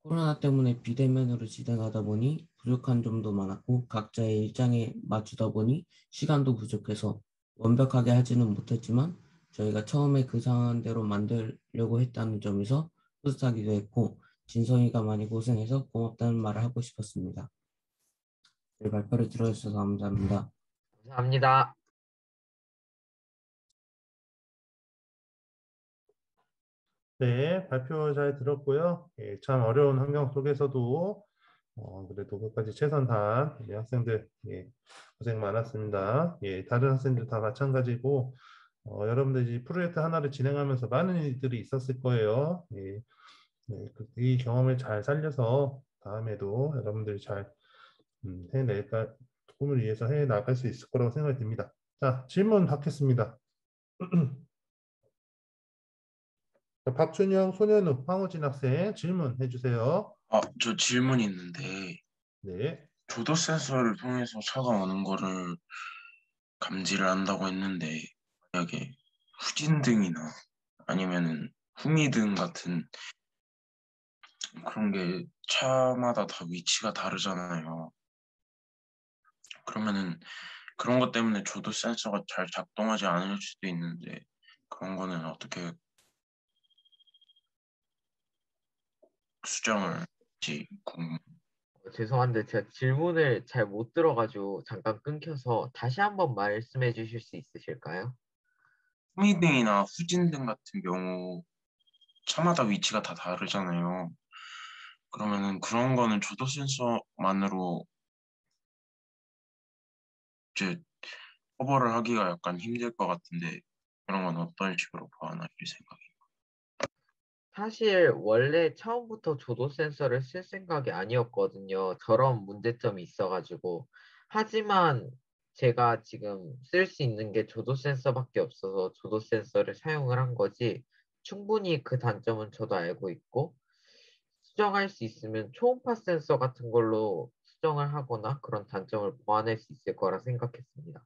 코로나 때문에 비대면으로 진행하다 보니 부족한 점도 많았고, 각자의 일정에 맞추다 보니 시간도 부족해서 완벽하게 하지는 못했지만 저희가 처음에 그 상황대로 만들려고 했다는 점에서 뿌듯하기도 했고, 진성이가 많이 고생해서 고맙다는 말을 하고 싶었습니다. 발표를 들어주셔서 감사합니다. 감사합니다. 네, 발표 잘 들었고요. 예, 참 어려운 환경 속에서도 그래도 끝까지 최선 다한 우리 학생들 고생 많았습니다. 다른 학생들 다 마찬가지고 여러분들이 프로젝트 하나를 진행하면서 많은 일들이 있었을 거예요. 이 경험을 잘 살려서 다음에도 여러분들이 잘 해낼까, 꿈을 위해서 해나갈 수 있을 거라고 생각이 듭니다. 자, 질문 받겠습니다. 박준영, 손현우, 황우진 학생 질문해 주세요. 저 질문이 있는데, 네. 조도 센서를 통해서 차가 오는 거를 감지를 한다고 했는데, 만약에 후진등이나 아니면은 후미등 같은 그런 게 차마다 다 위치가 다르잖아요. 그러면은 그런 것 때문에 조도 센서가 잘 작동하지 않을 수도 있는데, 그런 거는 어떻게 수정을 할지 궁금. 죄송한데 제가 질문을 잘 못 들어가지고 잠깐 끊겨서 다시 한번 말씀해 주실 수 있으실까요? 후미등이나 후진등 같은 경우 차마다 위치가 다 다르잖아요. 그러면은 그런 거는 조도 센서만으로 이제 커버를 하기가 약간 힘들 것 같은데 그런 건 어떤 식으로 보완하실 생각이에요? 사실 원래 처음부터 조도 센서를 쓸 생각이 아니었거든요. 저런 문제점이 있어가지고. 하지만 제가 지금 쓸 수 있는 게 조도 센서밖에 없어서 조도 센서를 사용을 한 거지. 충분히 그 단점은 저도 알고 있고 수정할 수 있으면 초음파 센서 같은 걸로 수정을 하거나 그런 단점을 보완할 수 있을 거라 생각했습니다.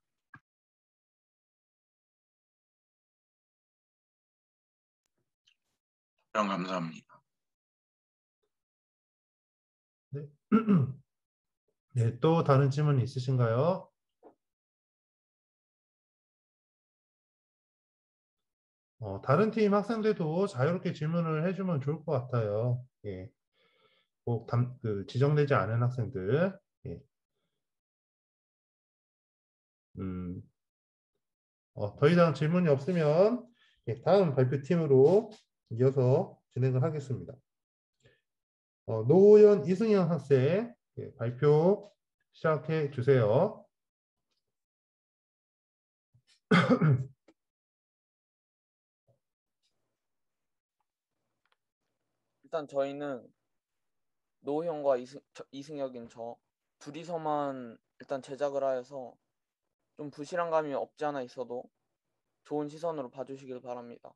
감사합니다. 네. 네, 또 다른 질문 있으신가요? 다른 팀 학생들도 자유롭게 질문을 해주면 좋을 것 같아요. 꼭 지정되지 않은 학생들. 더 이상 질문이 없으면 다음 발표팀으로 이어서 진행을 하겠습니다. 노호연, 이승현 학생 발표 시작해 주세요. 일단 저희는 노형과 이승혁인 저 둘이서만 일단 제작을 하여서 좀 부실한 감이 없지 않아 있어도 좋은 시선으로 봐주시길 바랍니다.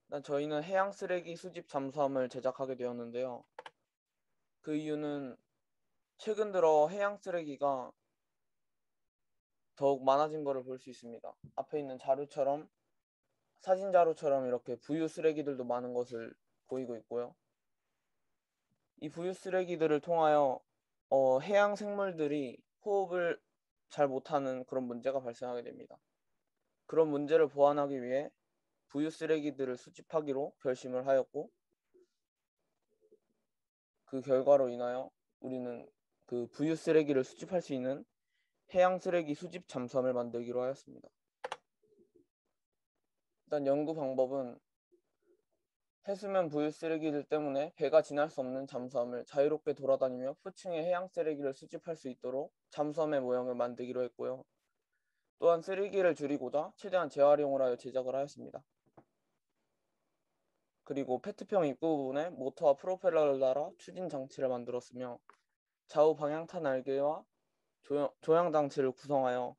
일단 저희는 해양 쓰레기 수집 잠수함을 제작하게 되었는데요. 그 이유는 최근 들어 해양 쓰레기가 더욱 많아진 것을 볼 수 있습니다. 앞에 있는 자료처럼 사진 자료처럼 이렇게 부유 쓰레기들도 많은 것을 보이고 있고요. 이 부유 쓰레기들을 통하여 해양 생물들이 호흡을 잘 못하는 그런 문제가 발생하게 됩니다. 그런 문제를 보완하기 위해 부유 쓰레기들을 수집하기로 결심을 하였고 그 결과로 인하여 우리는 그 부유 쓰레기를 수집할 수 있는 해양 쓰레기 수집 잠수함을 만들기로 하였습니다. 일단 연구 방법은 해수면 부유 쓰레기들 때문에 배가 지날 수 없는 잠수함을 자유롭게 돌아다니며 표층의 해양 쓰레기를 수집할 수 있도록 잠수함의 모형을 만들기로 했고요. 또한 쓰레기를 줄이고자 최대한 재활용을 하여 제작을 하였습니다. 그리고 페트병 입구 부분에 모터와 프로펠러를 달아 추진 장치를 만들었으며 좌우 방향타 날개와 조향 장치를 구성하여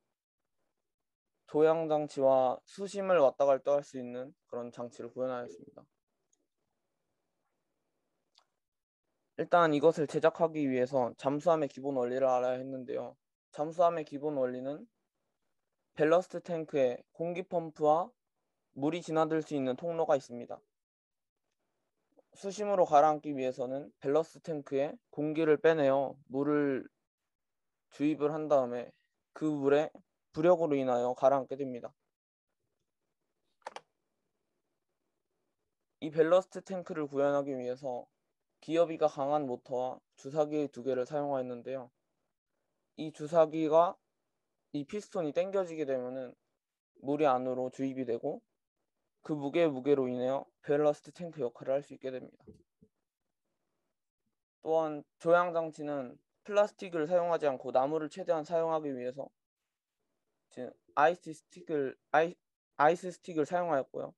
조향 장치와 수심을 왔다 갔다 할 수 있는 그런 장치를 구현하였습니다. 일단 이것을 제작하기 위해서 잠수함의 기본 원리를 알아야 했는데요. 잠수함의 기본 원리는 밸러스트 탱크에 공기 펌프와 물이 지나들 수 있는 통로가 있습니다. 수심으로 가라앉기 위해서는 밸러스트 탱크에 공기를 빼내어 물을 주입을 한 다음에 그 물에 부력으로 인하여 가라앉게 됩니다. 이 밸러스트 탱크를 구현하기 위해서 기어비가 강한 모터와 주사기 2개를 사용하였는데요. 이 주사기가 이 피스톤이 당겨지게 되면은 물이 안으로 주입이 되고 그 무게로 인하여 밸러스트 탱크 역할을 할 수 있게 됩니다. 또한 조향 장치는 플라스틱을 사용하지 않고 나무를 최대한 사용하기 위해서 지금 아이스 스틱을 사용하였고요.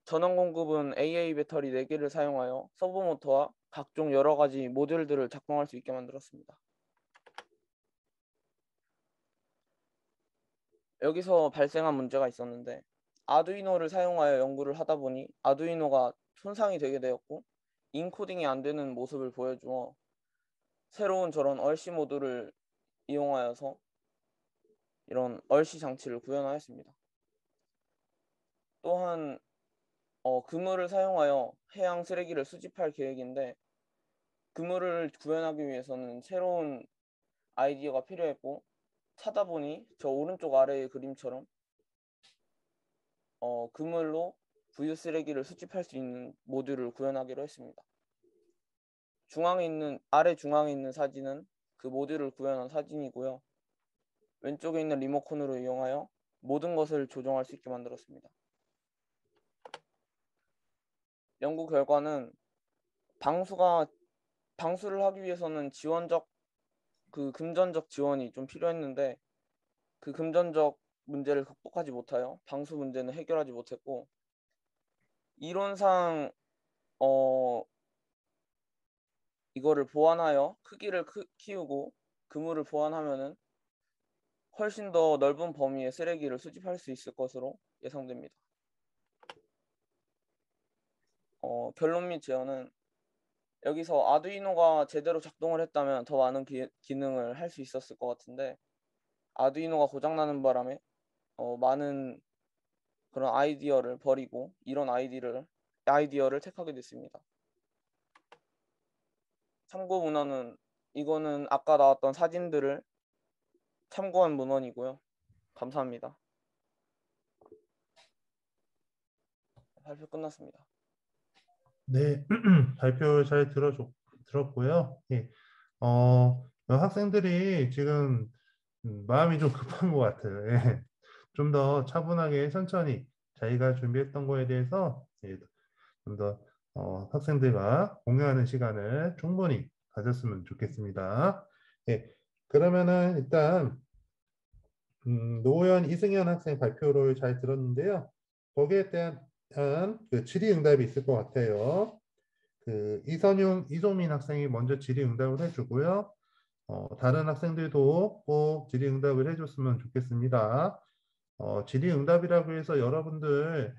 전원 공급은 AA 배터리 4개를 사용하여 서브 모터와 각종 여러 가지 모듈들을 작동할 수 있게 만들었습니다. 여기서 발생한 문제가 있었는데 아두이노를 사용하여 연구를 하다 보니 아두이노가 손상이 되게 되었고 인코딩이 안 되는 모습을 보여주어 새로운 저런 얼씨 모듈을 이용하여서 이런 얼씨 장치를 구현하였습니다. 또한 그물을 사용하여 해양 쓰레기를 수집할 계획인데 그물을 구현하기 위해서는 새로운 아이디어가 필요했고 찾아보니 저 오른쪽 아래의 그림처럼 그물로 부유 쓰레기를 수집할 수 있는 모듈을 구현하기로 했습니다. 아래 중앙에 있는 사진은 그 모듈을 구현한 사진이고요. 왼쪽에 있는 리모컨으로 이용하여 모든 것을 조정할 수 있게 만들었습니다. 연구 결과는 방수를 하기 위해서는 금전적 지원이 좀 필요했는데 그 금전적 문제를 극복하지 못하여 방수 문제는 해결하지 못했고 이론상 이거를 보완하여 크기를 키우고 그물을 보완하면은 훨씬 더 넓은 범위의 쓰레기를 수집할 수 있을 것으로 예상됩니다. 결론 및 제언은 여기서 아두이노가 제대로 작동을 했다면 더 많은 기능을 할 수 있었을 것 같은데 아두이노가 고장나는 바람에 많은 그런 아이디어를 버리고 이런 아이디어를 택하게 됐습니다. 참고 문헌은 이거는 아까 나왔던 사진들을 참고한 문헌이고요. 감사합니다. 발표 끝났습니다. 네, 발표 잘 들었고요. 예. 학생들이 지금 마음이 좀 급한 것 같아요. 예. 좀 더 차분하게 천천히 자기가 준비했던 거에 대해서 예, 좀 더 학생들과 공유하는 시간을 충분히 가졌으면 좋겠습니다. 예. 그러면은 일단 노현 이승현 학생 발표를 잘 들었는데요. 거기에 대한 그 질의응답이 있을 것 같아요. 그 이선용, 이소민 학생이 먼저 질의응답을 해주고요. 다른 학생들도 꼭 질의응답을 해줬으면 좋겠습니다. 질의응답이라고 해서 여러분들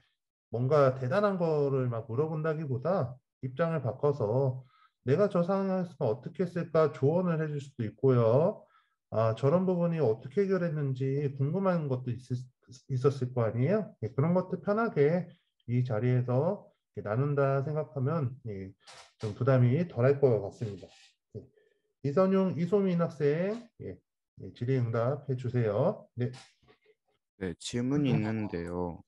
뭔가 대단한 거를 막 물어본다기보다 입장을 바꿔서 내가 저 상황에서 어떻게 했을까 조언을 해줄 수도 있고요. 저런 부분이 어떻게 해결했는지 궁금한 것도 있었을 거 아니에요? 예, 그런 것들 편하게 이 자리에서 나눈다 생각하면 예, 좀 부담이 덜할 것 같습니다. 예, 이선용, 이소민 학생 질의응답 해주세요. 네. 네, 질문이 있는데요.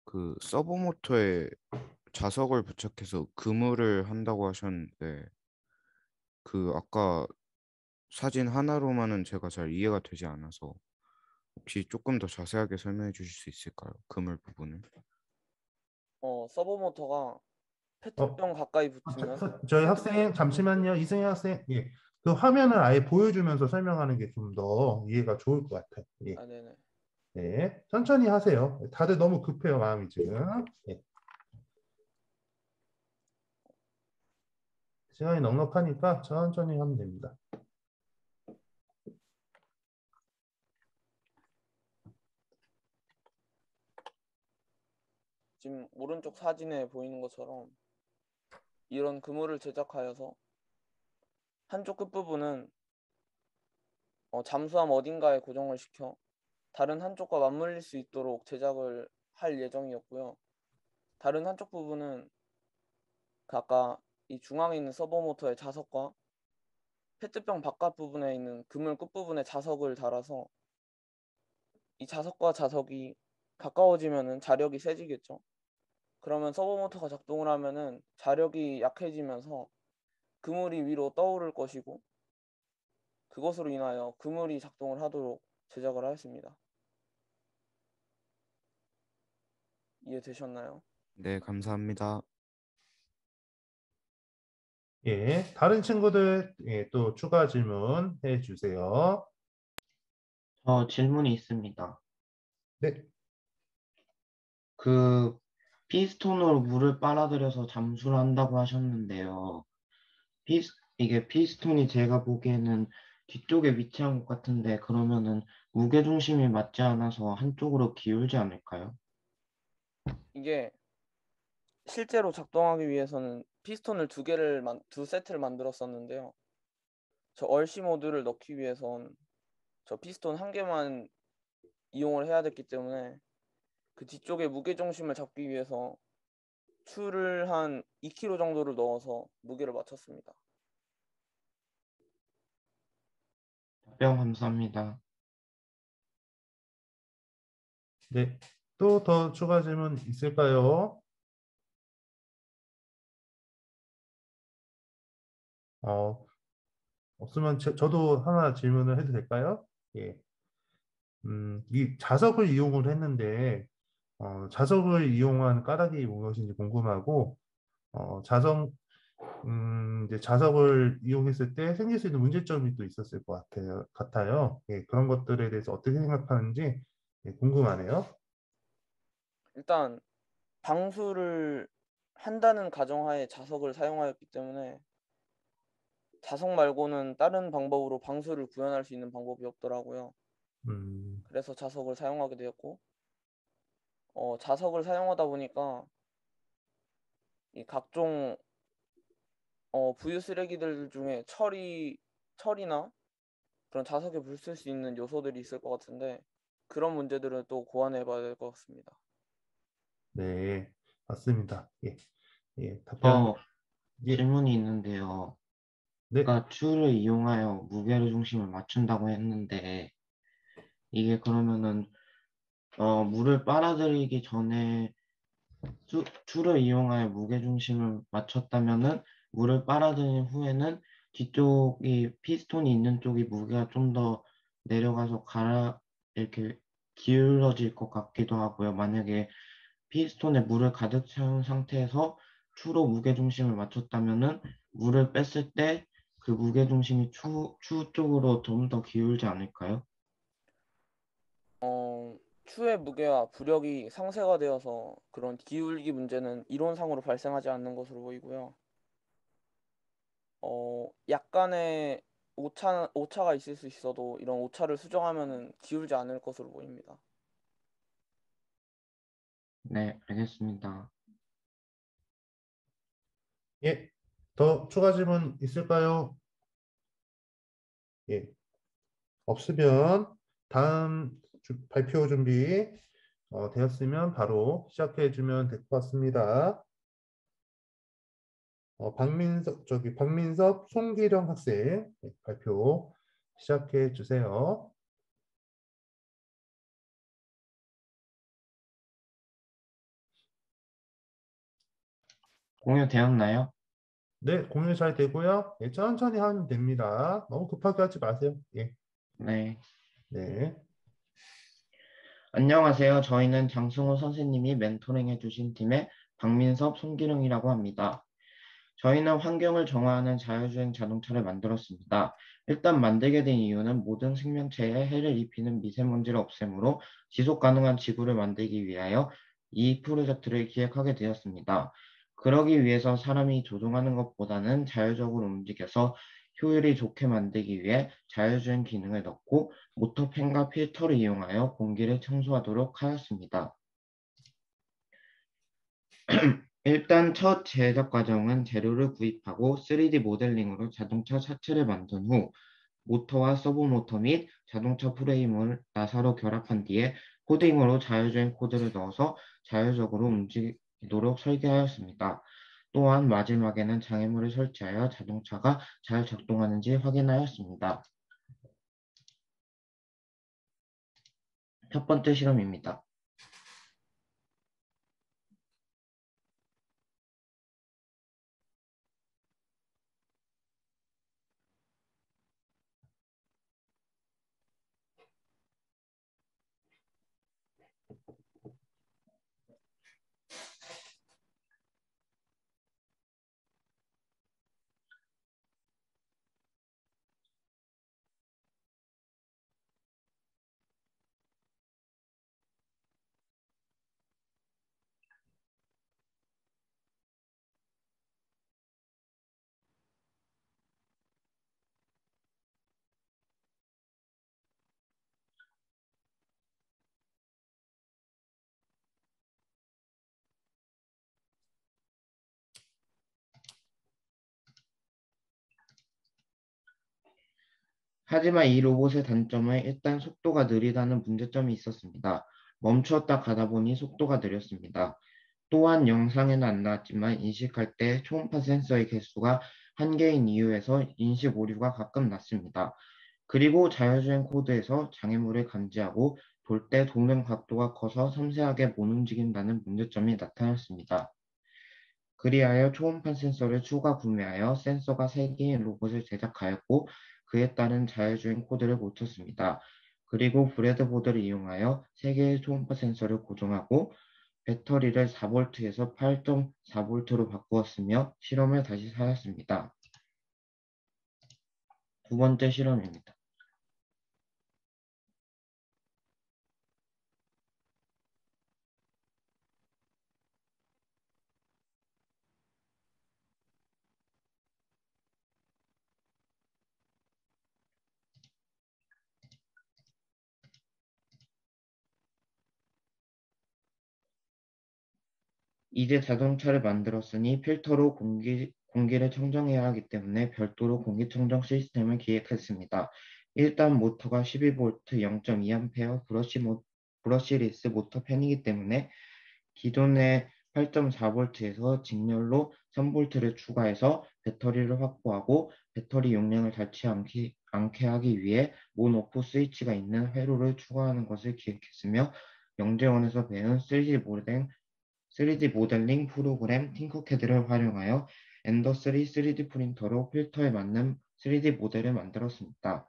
그 서브모터에 자석을 부착해서 그물을 한다고 하셨는데 그 아까 사진 하나로만은 제가 잘 이해가 되지 않아서 혹시 조금 더 자세하게 설명해 주실 수 있을까요? 그물 부분을. 서브 모터가 페트병 가까이 붙으면 저희 학생 잠시만요. 이승현 학생 그 화면을 아예 보여주면서 설명하는 게 좀 더 이해가 좋을 것 같아요. 예. 네네. 네, 천천히 하세요. 다들 너무 급해요, 마음이 지금. 예. 시간이 넉넉하니까 천천히 하면 됩니다. 지금 오른쪽 사진에 보이는 것처럼 이런 그물을 제작하여서 한쪽 끝부분은 잠수함 어딘가에 고정을 시켜 다른 한쪽과 맞물릴 수 있도록 제작을 할 예정이었고요. 다른 한쪽 부분은 아까 이 중앙에 있는 서버모터의 자석과 페트병 바깥 부분에 있는 그물 끝부분에 자석을 달아서 이 자석과 자석이 가까워지면은 자력이 세지겠죠. 그러면 서버모터가 작동을 하면은 자력이 약해지면서 그물이 위로 떠오를 것이고 그것으로 인하여 그물이 작동을 하도록 제작을 하였습니다. 이해되셨나요? 네, 감사합니다. 예, 다른 친구들 또 추가 질문 해주세요. 질문이 있습니다. 네, 그 피스톤으로 물을 빨아들여서 잠수를 한다고 하셨는데요. 이게 피스톤이 제가 보기에는 뒤쪽에 위치한 것 같은데 그러면은 무게중심이 맞지 않아서 한쪽으로 기울지 않을까요? 이게 실제로 작동하기 위해서는 피스톤을 두 세트를 만들었었는데요. 저 얼씨 모드를 넣기 위해선 저 피스톤 한 개만 이용을 해야 됐기 때문에 그 뒤쪽에 무게중심을 잡기 위해서 추를 한 2kg 정도를 넣어서 무게를 맞췄습니다. 답변 감사합니다. 네, 또 더 추가 질문 있을까요? 없으면 저도 하나 질문을 해도 될까요? 예. 이 자석을 이용을 했는데 자석을 이용한 까닭이 무엇인지 궁금하고 이제 자석을 이용했을 때 생길 수 있는 문제점이 또 있었을 것 같아요. 예, 그런 것들에 대해서 어떻게 생각하는지 궁금하네요. 일단 방수를 한다는 가정하에 자석을 사용하였기 때문에 자석 말고는 다른 방법으로 방수를 구현할 수 있는 방법이 없더라고요. 그래서 자석을 사용하게 되었고 자석을 사용하다 보니까 이 각종 부유 쓰레기들 중에 철이나 그런 자석에 물쓸 수 있는 요소들이 있을 것 같은데 그런 문제들은 또 고안해 봐야 될 것 같습니다. 네, 맞습니다. 예, 예, 답변. 예, 질문이 있는데요. 네, 아까 추를 이용하여 무게를 중심을 맞춘다고 했는데 이게 그러면은 물을 빨아들이기 전에 추를 이용하여 무게중심을 맞췄다면은 물을 빨아들인 후에는 뒤쪽이 피스톤이 있는 쪽이 무게가 좀 더 내려가서 이렇게 기울어질 것 같기도 하고요. 만약에 피스톤에 물을 가득 채운 상태에서 추로 무게중심을 맞췄다면은 물을 뺐을 때 그 무게중심이 추 쪽으로 좀 더 기울지 않을까요? 추의 무게와 부력이 상쇄가 되어서 그런 기울기 문제는 이론상으로 발생하지 않는 것으로 보이고요. 약간의 오차가 있을 수 있어도 이런 오차를 수정하면은 기울지 않을 것으로 보입니다. 네, 알겠습니다. 예, 더 추가 질문 있을까요? 예, 없으면 다음 발표 준비 되었으면 바로 시작해 주면 될 것 같습니다. 박민섭, 송기령 학생 발표 시작해 주세요. 공유되었나요? 네, 공유 잘 되고요. 예, 천천히 하면 됩니다. 너무 급하게 하지 마세요. 예, 네. 네, 안녕하세요. 저희는 장승호 선생님이 멘토링 해주신 팀의 박민섭, 송기룡이라고 합니다. 저희는 환경을 정화하는 자율주행 자동차를 만들었습니다. 일단 만들게 된 이유는 모든 생명체에 해를 입히는 미세먼지를 없애므로 지속 가능한 지구를 만들기 위하여 이 프로젝트를 기획하게 되었습니다. 그러기 위해서 사람이 조종하는 것보다는 자율적으로 움직여서 효율이 좋게 만들기 위해 자율주행 기능을 넣고 모터팬과 필터를 이용하여 공기를 청소하도록 하였습니다. 일단 첫 제작 과정은 재료를 구입하고 3D 모델링으로 자동차 차체를 만든 후 모터와 서브모터 및 자동차 프레임을 나사로 결합한 뒤에 코딩으로 자율주행 코드를 넣어서 자율적으로 움직이도록 설계하였습니다. 또한 마지막에는 장애물을 설치하여 자동차가 잘 작동하는지 확인하였습니다. 첫 번째 실험입니다. 하지만 이 로봇의 단점은 일단 속도가 느리다는 문제점이 있었습니다. 멈추었다 가다 보니 속도가 느렸습니다. 또한 영상에는 안 나왔지만 인식할 때 초음파 센서의 개수가 한계인 이유에서 인식 오류가 가끔 났습니다. 그리고 자율주행 코드에서 장애물을 감지하고 돌 때 도는 각도가 커서 섬세하게 못 움직인다는 문제점이 나타났습니다. 그리하여 초음파 센서를 추가 구매하여 센서가 3개인 로봇을 제작하였고 그에 따른 자율주행 코드를 고쳤습니다. 그리고 브레드보드를 이용하여 3개의 초음파 센서를 고정하고 배터리를 4V에서 8.4V로 바꾸었으며 실험을 다시 하였습니다. 두 번째 실험입니다. 이제 자동차를 만들었으니 필터로 공기를 청정해야 하기 때문에 별도로 공기청정 시스템을 기획했습니다. 일단 모터가 12V 0.2A 브러시리스 모터 팬이기 때문에 기존의 8.4V에서 직렬로 3V를 추가해서 배터리를 확보하고 배터리 용량을 닳지 않게 하기 위해 온오프 스위치가 있는 회로를 추가하는 것을 기획했으며 영재원에서 배운 3D 모델링 프로그램 팅커캐드를 활용하여 엔더3 3D 프린터로 필터에 맞는 3D 모델을 만들었습니다.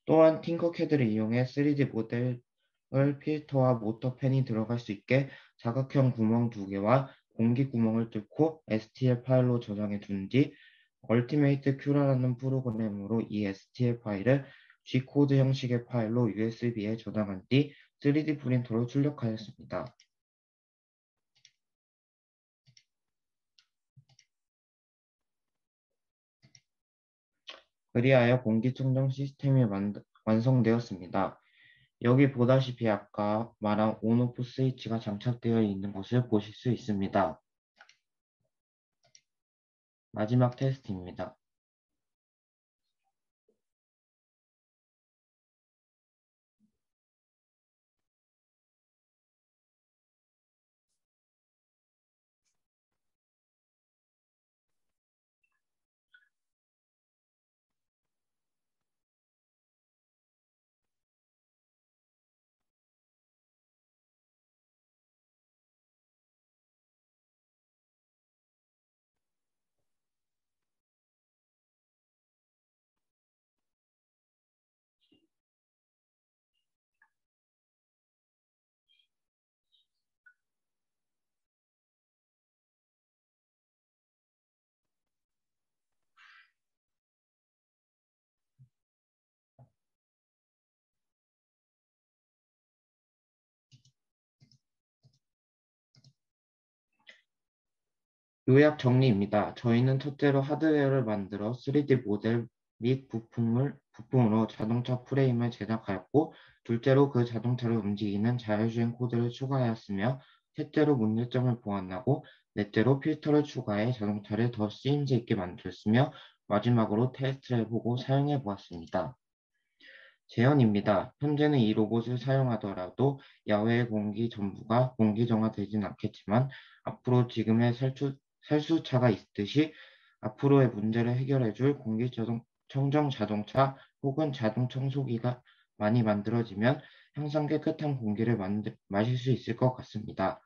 또한 팅커캐드를 이용해 3D 모델을 필터와 모터팬이 들어갈 수 있게 사각형 구멍 2개와 공기 구멍을 뚫고 STL 파일로 저장해 둔 뒤 얼티메이트 큐라라는 프로그램으로 이 STL 파일을 G코드 형식의 파일로 USB에 저장한 뒤 3D 프린터로 출력하였습니다. 그리하여 공기청정 시스템이 완성되었습니다. 여기 보다시피 아까 말한 온오프 스위치가 장착되어 있는 것을 보실 수 있습니다. 마지막 테스트입니다. 요약 정리입니다. 저희는 첫째로 하드웨어를 만들어 3D 모델 및 부품으로 자동차 프레임을 제작하였고, 둘째로 그 자동차를 움직이는 자율주행 코드를 추가하였으며, 셋째로 문제점을 보완하고, 넷째로 필터를 추가해 자동차를 더 쓰임새 있게 만들었으며, 마지막으로 테스트를 해보고 사용해 보았습니다. 제언입니다. 현재는 이 로봇을 사용하더라도 야외의 공기 전부가 공기정화되진 않겠지만 앞으로 지금의 살수차가 있듯이 앞으로의 문제를 해결해줄 청정 자동차 혹은 자동 청소기가 많이 만들어지면 항상 깨끗한 공기를 마실 수 있을 것 같습니다.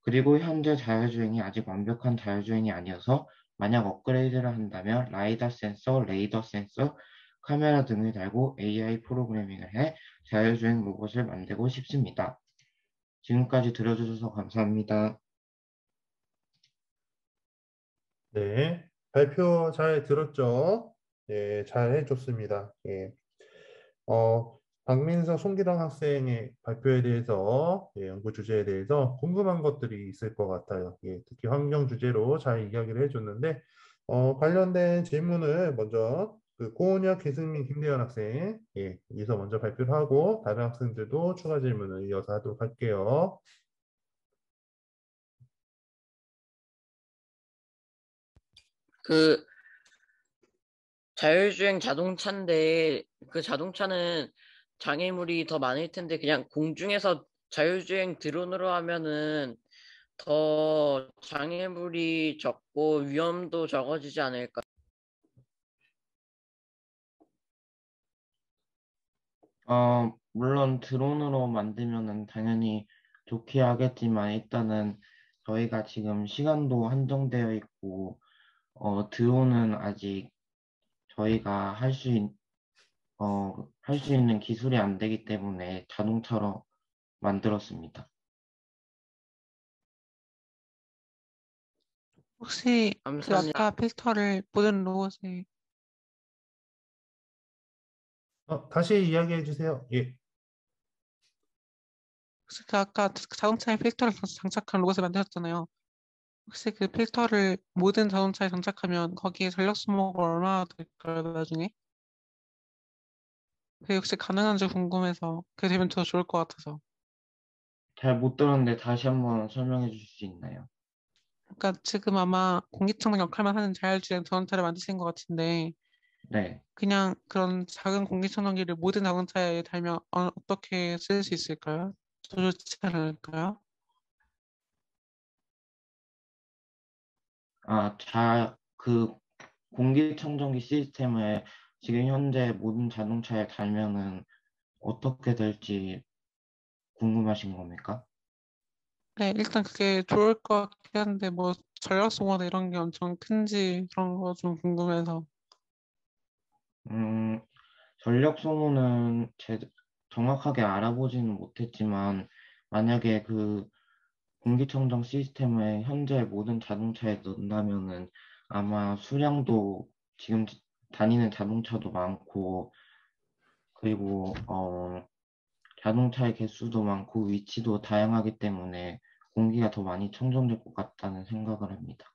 그리고 현재 자율주행이 아직 완벽한 자율주행이 아니어서 만약 업그레이드를 한다면 라이다 센서, 레이더 센서, 카메라 등을 달고 AI 프로그래밍을 해 자율주행 로봇을 만들고 싶습니다. 지금까지 들어주셔서 감사합니다. 네, 발표 잘 들었죠? 네, 잘 해줬습니다. 예. 박민서, 송기령 학생의 발표에 대해서, 예, 연구 주제에 대해서 궁금한 것들이 있을 것 같아요. 예, 특히 환경 주제로 잘 이야기를 해줬는데, 관련된 질문을 먼저 고은혁, 계승민, 김대현 학생, 예, 여기서 먼저 발표를 하고 다른 학생들도 추가 질문을 이어서 하도록 할게요. 그 자율주행 자동차인데 그 자동차는 장애물이 더 많을 텐데 그냥 공중에서 자율주행 드론으로 하면은 더 장애물이 적고 위험도 적어지지 않을까? 물론 드론으로 만들면은 당연히 좋게 하겠지만 일단은 저희가 지금 시간도 한정되어 있고 드론은 아직 저희가 할 수 있는 기술이 안 되기 때문에 자동차로 만들었습니다. 혹시 그 감사합니다. 아까 필터를 모든 로봇에 다시 이야기해 주세요. 예. 혹시 그 아까 그 자동차에 필터를 장착한 로봇을 만드셨잖아요. 혹시 그 필터를 모든 자동차에 장착하면 거기에 전력 소모가 얼마나 될까요, 나중에? 그게 혹시 가능한지 궁금해서 그게 되면 더 좋을 것 같아서. 잘 못 들었는데 다시 한번 설명해 주실 수 있나요? 그러니까 지금 아마 공기청정 역할만 하는 자율주행 자동차를 만드신 것 같은데 네. 그냥 그런 작은 공기청정기를 모든 자동차에 달면 어떻게 쓸 수 있을까요? 더 좋지 않을까요? 그 공기청정기 시스템을 지금 현재 모든 자동차에 달면은 어떻게 될지 궁금하신 겁니까? 네, 일단 그게 좋을 것 같긴 한데 뭐 전력 소모나 이런 게 엄청 큰지 그런 거 좀 궁금해서. 음, 전력 소모는 정확하게 알아보지는 못했지만 만약에 그 공기청정 시스템을 현재 모든 자동차에 넣는다면은 아마 수량도 지금 다니는 자동차도 많고 그리고 자동차의 개수도 많고 위치도 다양하기 때문에 공기가 더 많이 청정될 것 같다는 생각을 합니다.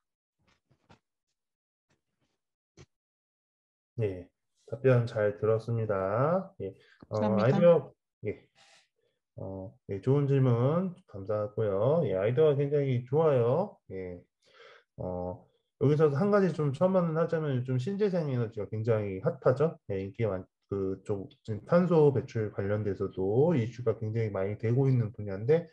예, 답변 잘 들었습니다. 예, 감사합니다. 아이디어, 예, 예, 좋은 질문 감사하고요. 예, 아이디어가 굉장히 좋아요. 예, 여기서 한 가지 좀 첨언을 하자면 요즘 신재생 에너지가 굉장히 핫하죠. 예, 인기가 그쪽 지금 탄소 배출 관련돼서도 이슈가 굉장히 많이 되고 있는 분야인데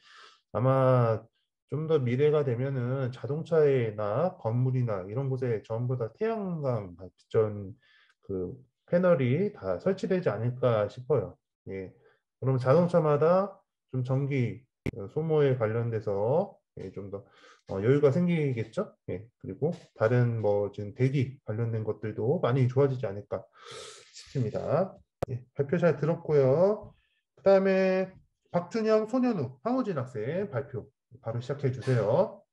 아마 좀 더 미래가 되면은 자동차나 건물이나 이런 곳에 전부 다 태양광 발전 그 패널이 다 설치되지 않을까 싶어요. 예. 그럼 자동차마다 좀 전기 소모에 관련돼서 예, 좀 더 여유가 생기겠죠? 예. 그리고 다른 뭐 지금 대기 관련된 것들도 많이 좋아지지 않을까 싶습니다. 예, 발표 잘 들었고요. 그다음에 박준영, 손현우, 황우진 학생 발표 바로 시작해 주세요.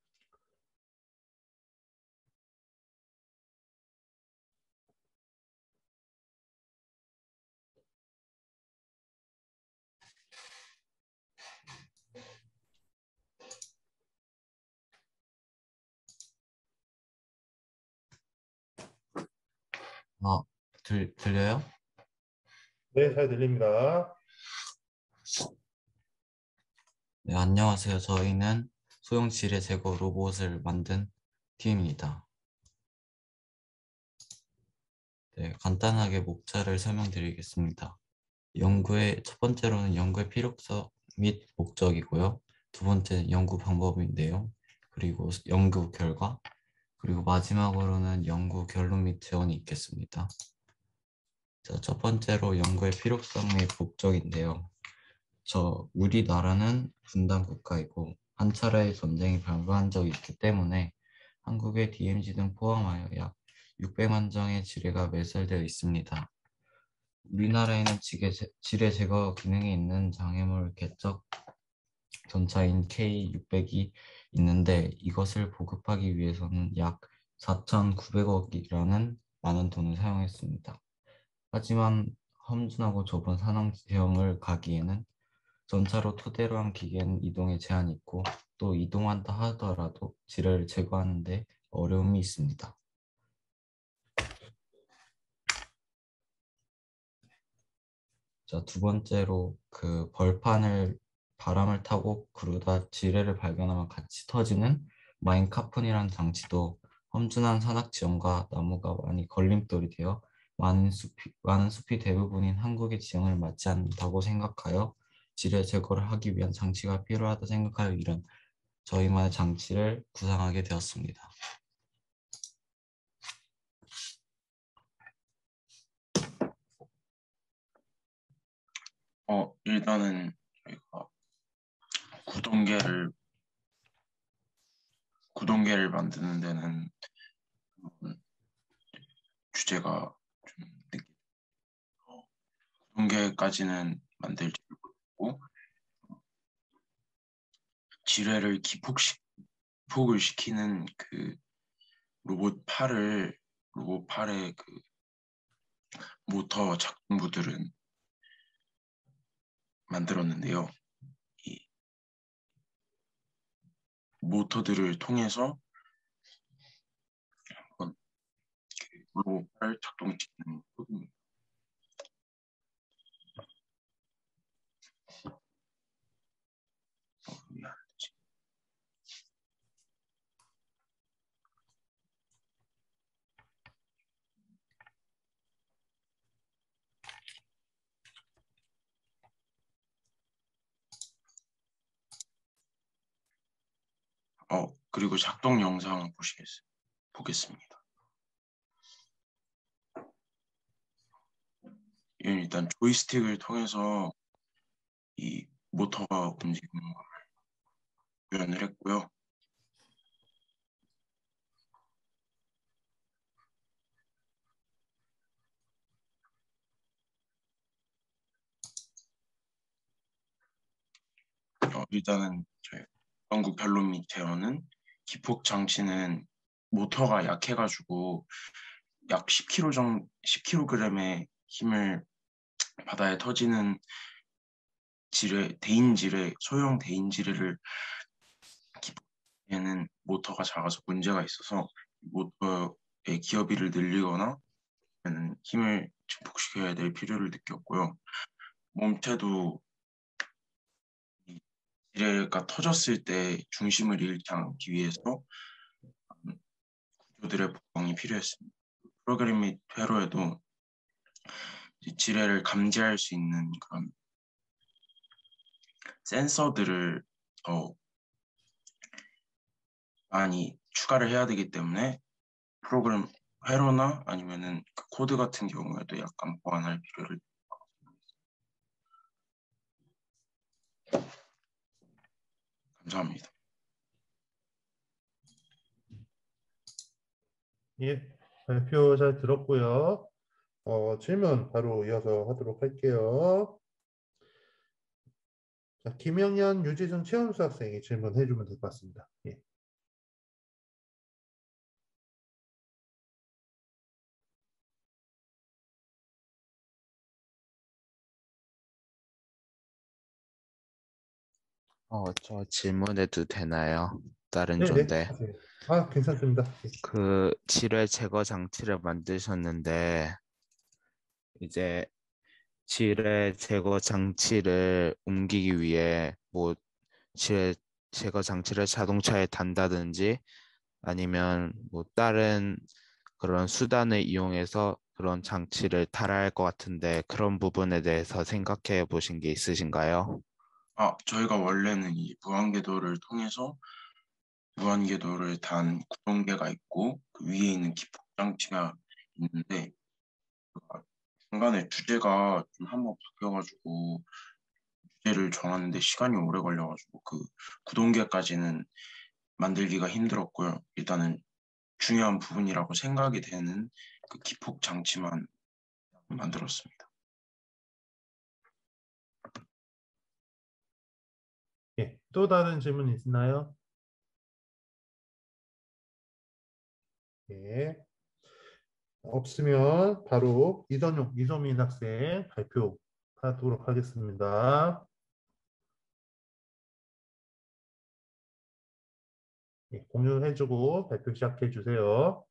들려요? 네, 잘 들립니다. 네, 안녕하세요. 저희는 소형 지뢰 제거 로봇을 만든 팀입니다. 네, 간단하게 목차를 설명드리겠습니다. 첫 번째로는 연구의 필요성 및 목적이고요. 두 번째는 연구 방법인데요. 그리고 연구 결과, 그리고 마지막으로는 연구 결론 및 제언이 있겠습니다. 자, 첫 번째로 연구의 필요성 및 목적인데요. 우리나라는 분단 국가이고 한 차례의 전쟁이 발생한 적이 있기 때문에 한국의 DMZ 등 포함하여 약 600만 장의 지뢰가 매설되어 있습니다. 우리나라에는 지뢰 제거 기능이 있는 장애물 개척 전차인 K600이 있는데 이것을 보급하기 위해서는 약 4,900억이라는 많은 돈을 사용했습니다. 하지만 험준하고 좁은 산악 지형을 가기에는 전차로 토대로 한 기계는 이동에 제한이 있고 또 이동한다 하더라도 지뢰를 제거하는 데 어려움이 있습니다. 자, 두 번째로 그 벌판을 바람을 타고 그러다 지뢰를 발견하면 같이 터지는 마인카푼이라는 장치도 험준한 산악 지형과 나무가 많이 걸림돌이 되어 많은 숲이 대부분인 한국의 지형을 맞지 않는다고 생각하여 지뢰 제거를 하기 위한 장치가 필요하다 생각하여 이런 저희만의 장치를 구상하게 되었습니다. 일단은 저희가 구동계를 만드는 데는 주제가 좀 늦게 구동계까지는 만들지 못했고 지뢰를 기폭을 시키는 그 로봇 팔의 그 모터 작동부들은 만들었는데요. 이 모터들을 통해서 한번 그 로봇팔을 작동시키는 코드입니다. 그리고 작동 영상 보겠습니다. 일단 조이스틱을 통해서 이 모터가 움직이는 걸 구현을 했고요. 일단은 저희 한국 변론 및 제어는 기폭 장치는 모터가 약해가지고 약 10kg의 힘을 바다에 터지는 소형 대인 지뢰를 기폭에는 모터가 작아서 문제가 있어서 모터의 기어비를 늘리거나 힘을 증폭시켜야 될 필요를 느꼈고요. 몸체도 지뢰가 터졌을 때 중심을 잃지 않기 위해서 구조들의 보강이 필요했습니다. 프로그램 및 회로에도 지뢰를 감지할 수 있는 그런 센서들을 더 많이 추가를 해야 되기 때문에 프로그램 회로나 아니면은 그 코드 같은 경우에도 약간 보완할 필요를 감사합니다. 예, 발표 잘 들었고요. 질문 바로 이어서 하도록 할게요. 자, 김영현, 유지순, 최은수 학생이 질문해 주면 될 것 같습니다. 예. 저 질문해도 되나요? 다른 네네. 존데. 괜찮습니다. 그 지뢰 제거 장치를 만드셨는데 이제 지뢰 제거 장치를 옮기기 위해 뭐 지뢰 제거 장치를 자동차에 단다든지 아니면 뭐 다른 그런 수단을 이용해서 그런 장치를 달아야 할 것 같은데 그런 부분에 대해서 생각해 보신 게 있으신가요? 저희가 원래는 이 무한궤도를 통해서 무한궤도를 단 구동계가 있고 그 위에 있는 기폭 장치가 있는데 중간에 주제가 좀 한번 바뀌어가지고 주제를 정하는데 시간이 오래 걸려가지고 그 구동계까지는 만들기가 힘들었고요. 일단은 중요한 부분이라고 생각이 되는 그 기폭 장치만 만들었습니다. 또 다른 질문 있나요? 예. 없으면 바로 이소민 학생 발표하도록 하겠습니다. 예, 공유해주고 발표 시작해 주세요.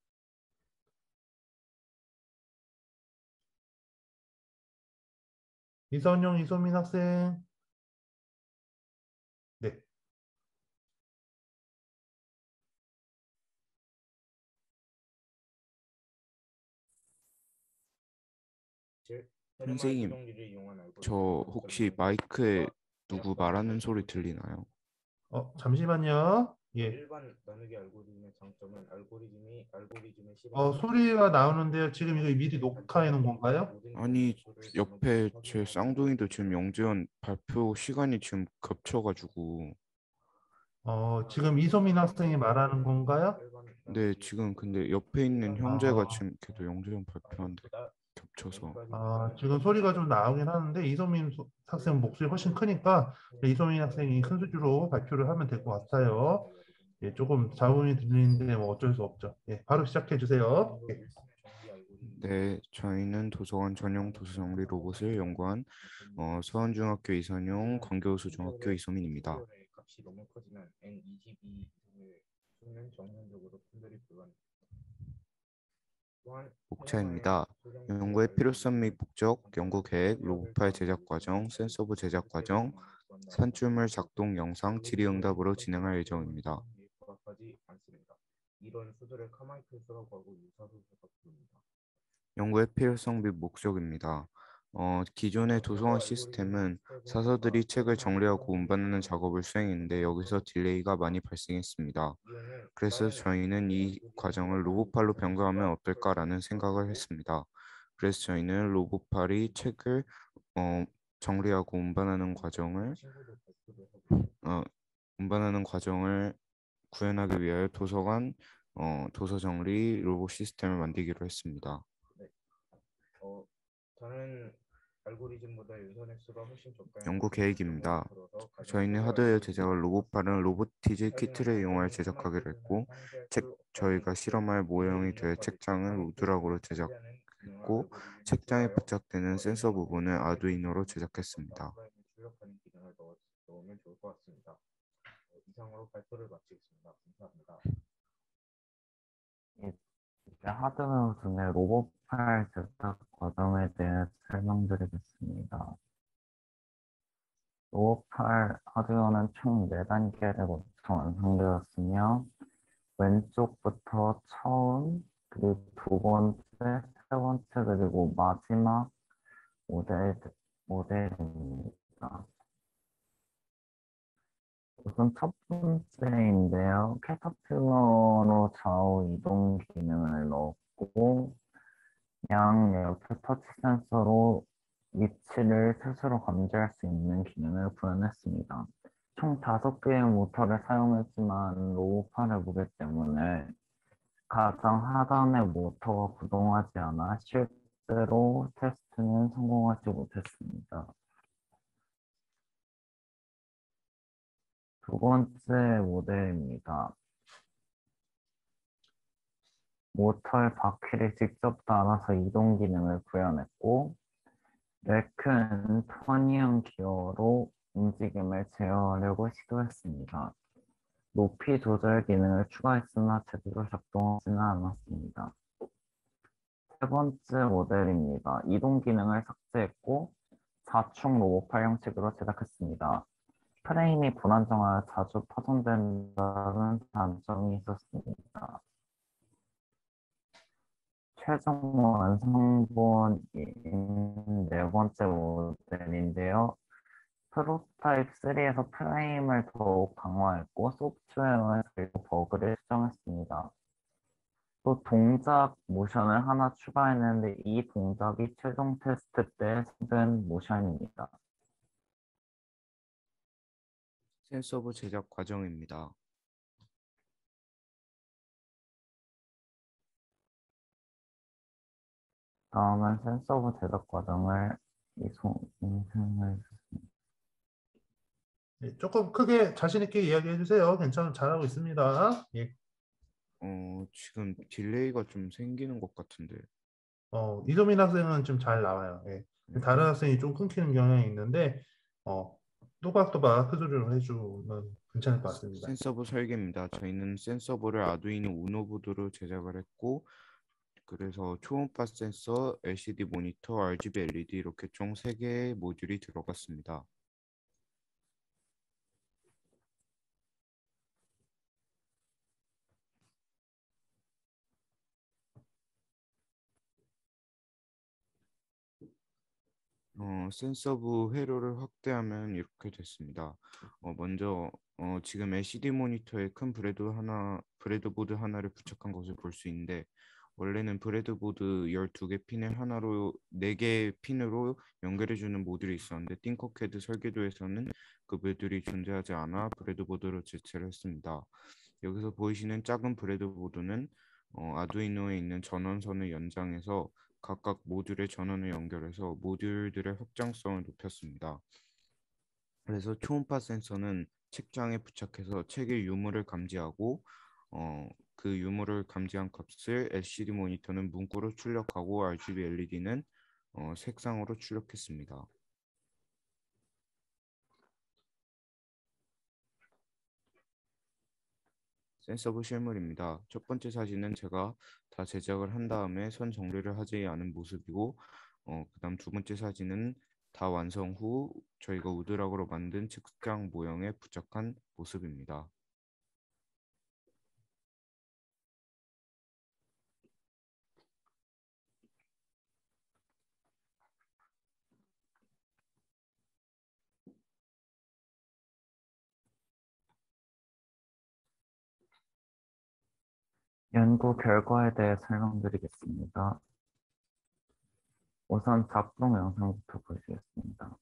이소민 학생. 네. 선생님, 저 혹시 마이크에 누구 말하는 소리 들리나요? 잠시만요. 예. 일반 나누기 알고리즘의 장점은 알고리즘의 소리가 나오는데요. 지금 이거 미리 녹화해 놓은 건가요? 아니, 옆에 제 쌍둥이도 지금 영재원 발표 시간이 지금 겹쳐가지고. 지금 이소민 학생이 말하는 건가요? 네, 지금 근데 옆에 있는 형제가 지금 걔도 영재원 발표하는데 겹쳐서. 지금 소리가 좀 나오긴 하는데 학생 목소리 훨씬 크니까 이소민 학생이 큰 소리로 발표를 하면 될 것 같아요. 예, 조금 잡음이 들리는데 뭐 어쩔 수 없죠. 예, 바로 시작해 주세요. 예. 네, 저희는 도서관 전용 도서정리 로봇을 연구한 서원중학교 이선용, 광교수중학교 이소민입니다. 값이 너무 커지면 N22 이상을 수는 정면적으로 분별이 불가능합니다. 목차입니다. 연구의 필요성 및 목적, 연구 계획, 로봇 파일 제작 과정, 센서부 제작 과정, 산출물 작동 영상 질의응답으로 진행할 예정입니다. 이런 수들을 카마이클 수라고 하고 유사수라고 부릅니다. 연구의 필요성 및 목적입니다. 기존의 도서관 시스템은 사서들이 책을 정리하고 운반하는 작업을 수행했는데 여기서 딜레이가 많이 발생했습니다. 그래서 저희는 이 과정을 로봇팔로 변경하면 어떨까라는 생각을 했습니다. 그래서 저희는 로봇팔이 책을 정리하고 운반하는 과정을 구현하기 위하여 도서관 도서 정리 로봇 시스템을 만들기로 했습니다. 다른 알고리즘보다 유선 횟수가 훨씬 적다는 연구 계획입니다. 저희는 하드웨어 제작을 로봇팔은 로보티즈 키트를 이용하여 제작하기로 했고 저희가 실험할 모형이 될 책장은 우드락으로 제작했고 책장에 부착되는 센서 부분은 아두이노로 제작했습니다. 넣으면 좋을 것 같습니다. 이상으로 발표를 마치겠습니다. 감사합니다. 이제 하드웨어 중에 로봇팔 제작 과정에 대해 설명드리겠습니다. 로봇팔 하드웨어는 총 4단계를 거쳐 완성되었으며 왼쪽부터 처음, 그리고 두 번째, 세 번째, 그리고 마지막 모델입니다. 우선 첫 번째인데요. 캐터필러로 좌우 이동 기능을 넣었고 양옆에 터치 센서로 위치를 스스로 감지할 수 있는 기능을 구현했습니다. 총 5개의 모터를 사용했지만 로봇팔의 무게 때문에 가장 하단의 모터가 구동하지 않아 실제로 테스트는 성공하지 못했습니다. 두 번째 모델입니다. 모터의 바퀴를 직접 달아서 이동 기능을 구현했고 렉큰 터니언 기어로 움직임을 제어하려고 시도했습니다. 높이 조절 기능을 추가했으나 제대로 작동하지는 않았습니다. 세 번째 모델입니다. 이동 기능을 삭제했고 4축 로봇팔 형식으로 제작했습니다. 프레임이 불안정하여 자주 파손된다는 단점이 있었습니다. 최종 완성본인 네 번째 모델인데요. 프로토타입 3에서 프레임을 더욱 강화했고 소프트웨어에 그리고 버그를 수정했습니다. 또 동작 모션을 하나 추가했는데 이 동작이 최종 테스트 때 생긴 모션입니다. 센서부 제작 과정입니다. 다음은 센서부 제작 과정을 인생을 예, 조금 크게 자신 있게 이야기해 주세요. 잘하고 있습니다. 예. 지금 딜레이가 좀 생기는 것 같은데. 이소민 학생은 좀 잘 나와요. 예. 다른 학생이 좀 끊기는 경향이 있는데 또박또박 흐드를 해주면 괜찮을 것 같습니다. 센서보 설계입니다. 저희는 센서보를 아두이노 우노 보드로 제작을 했고, 그래서 초음파 센서, LCD 모니터, RGB LED 이렇게 총 3개의 모듈이 들어갔습니다. 센서부 회로를 확대하면 이렇게 됐습니다. 먼저 지금 LCD 모니터에 큰 브레드보드 하나를 부착한 것을 볼 수 있는데, 원래는 브레드보드 12개 핀을 하나로 4개 핀으로 연결해주는 모듈이 있었는데, 띵커캐드 설계도에서는 그 모듈이 존재하지 않아 브레드보드로 대체를 했습니다. 여기서 보이시는 작은 브레드보드는 아두이노에 있는 전원선을 연장해서 각각 모듈의 전원을 연결해서 모듈들의 확장성을 높였습니다. 그래서 초음파 센서는 책장에 부착해서 책의 유무를 감지하고 그 유무를 감지한 값을 LCD 모니터는 문구로 출력하고 RGB LED는 색상으로 출력했습니다. 센서부 실물입니다. 첫 번째 사진은 제가 다 제작을 한 다음에 선 정리를 하지 않은 모습이고, 그 다음 두 번째 사진은 다 완성 후 저희가 우드락으로 만든 책장 모형에 부착한 모습입니다. 연구 결과에 대해 설명드리겠습니다. 우선 작동 영상부터 보시겠습니다.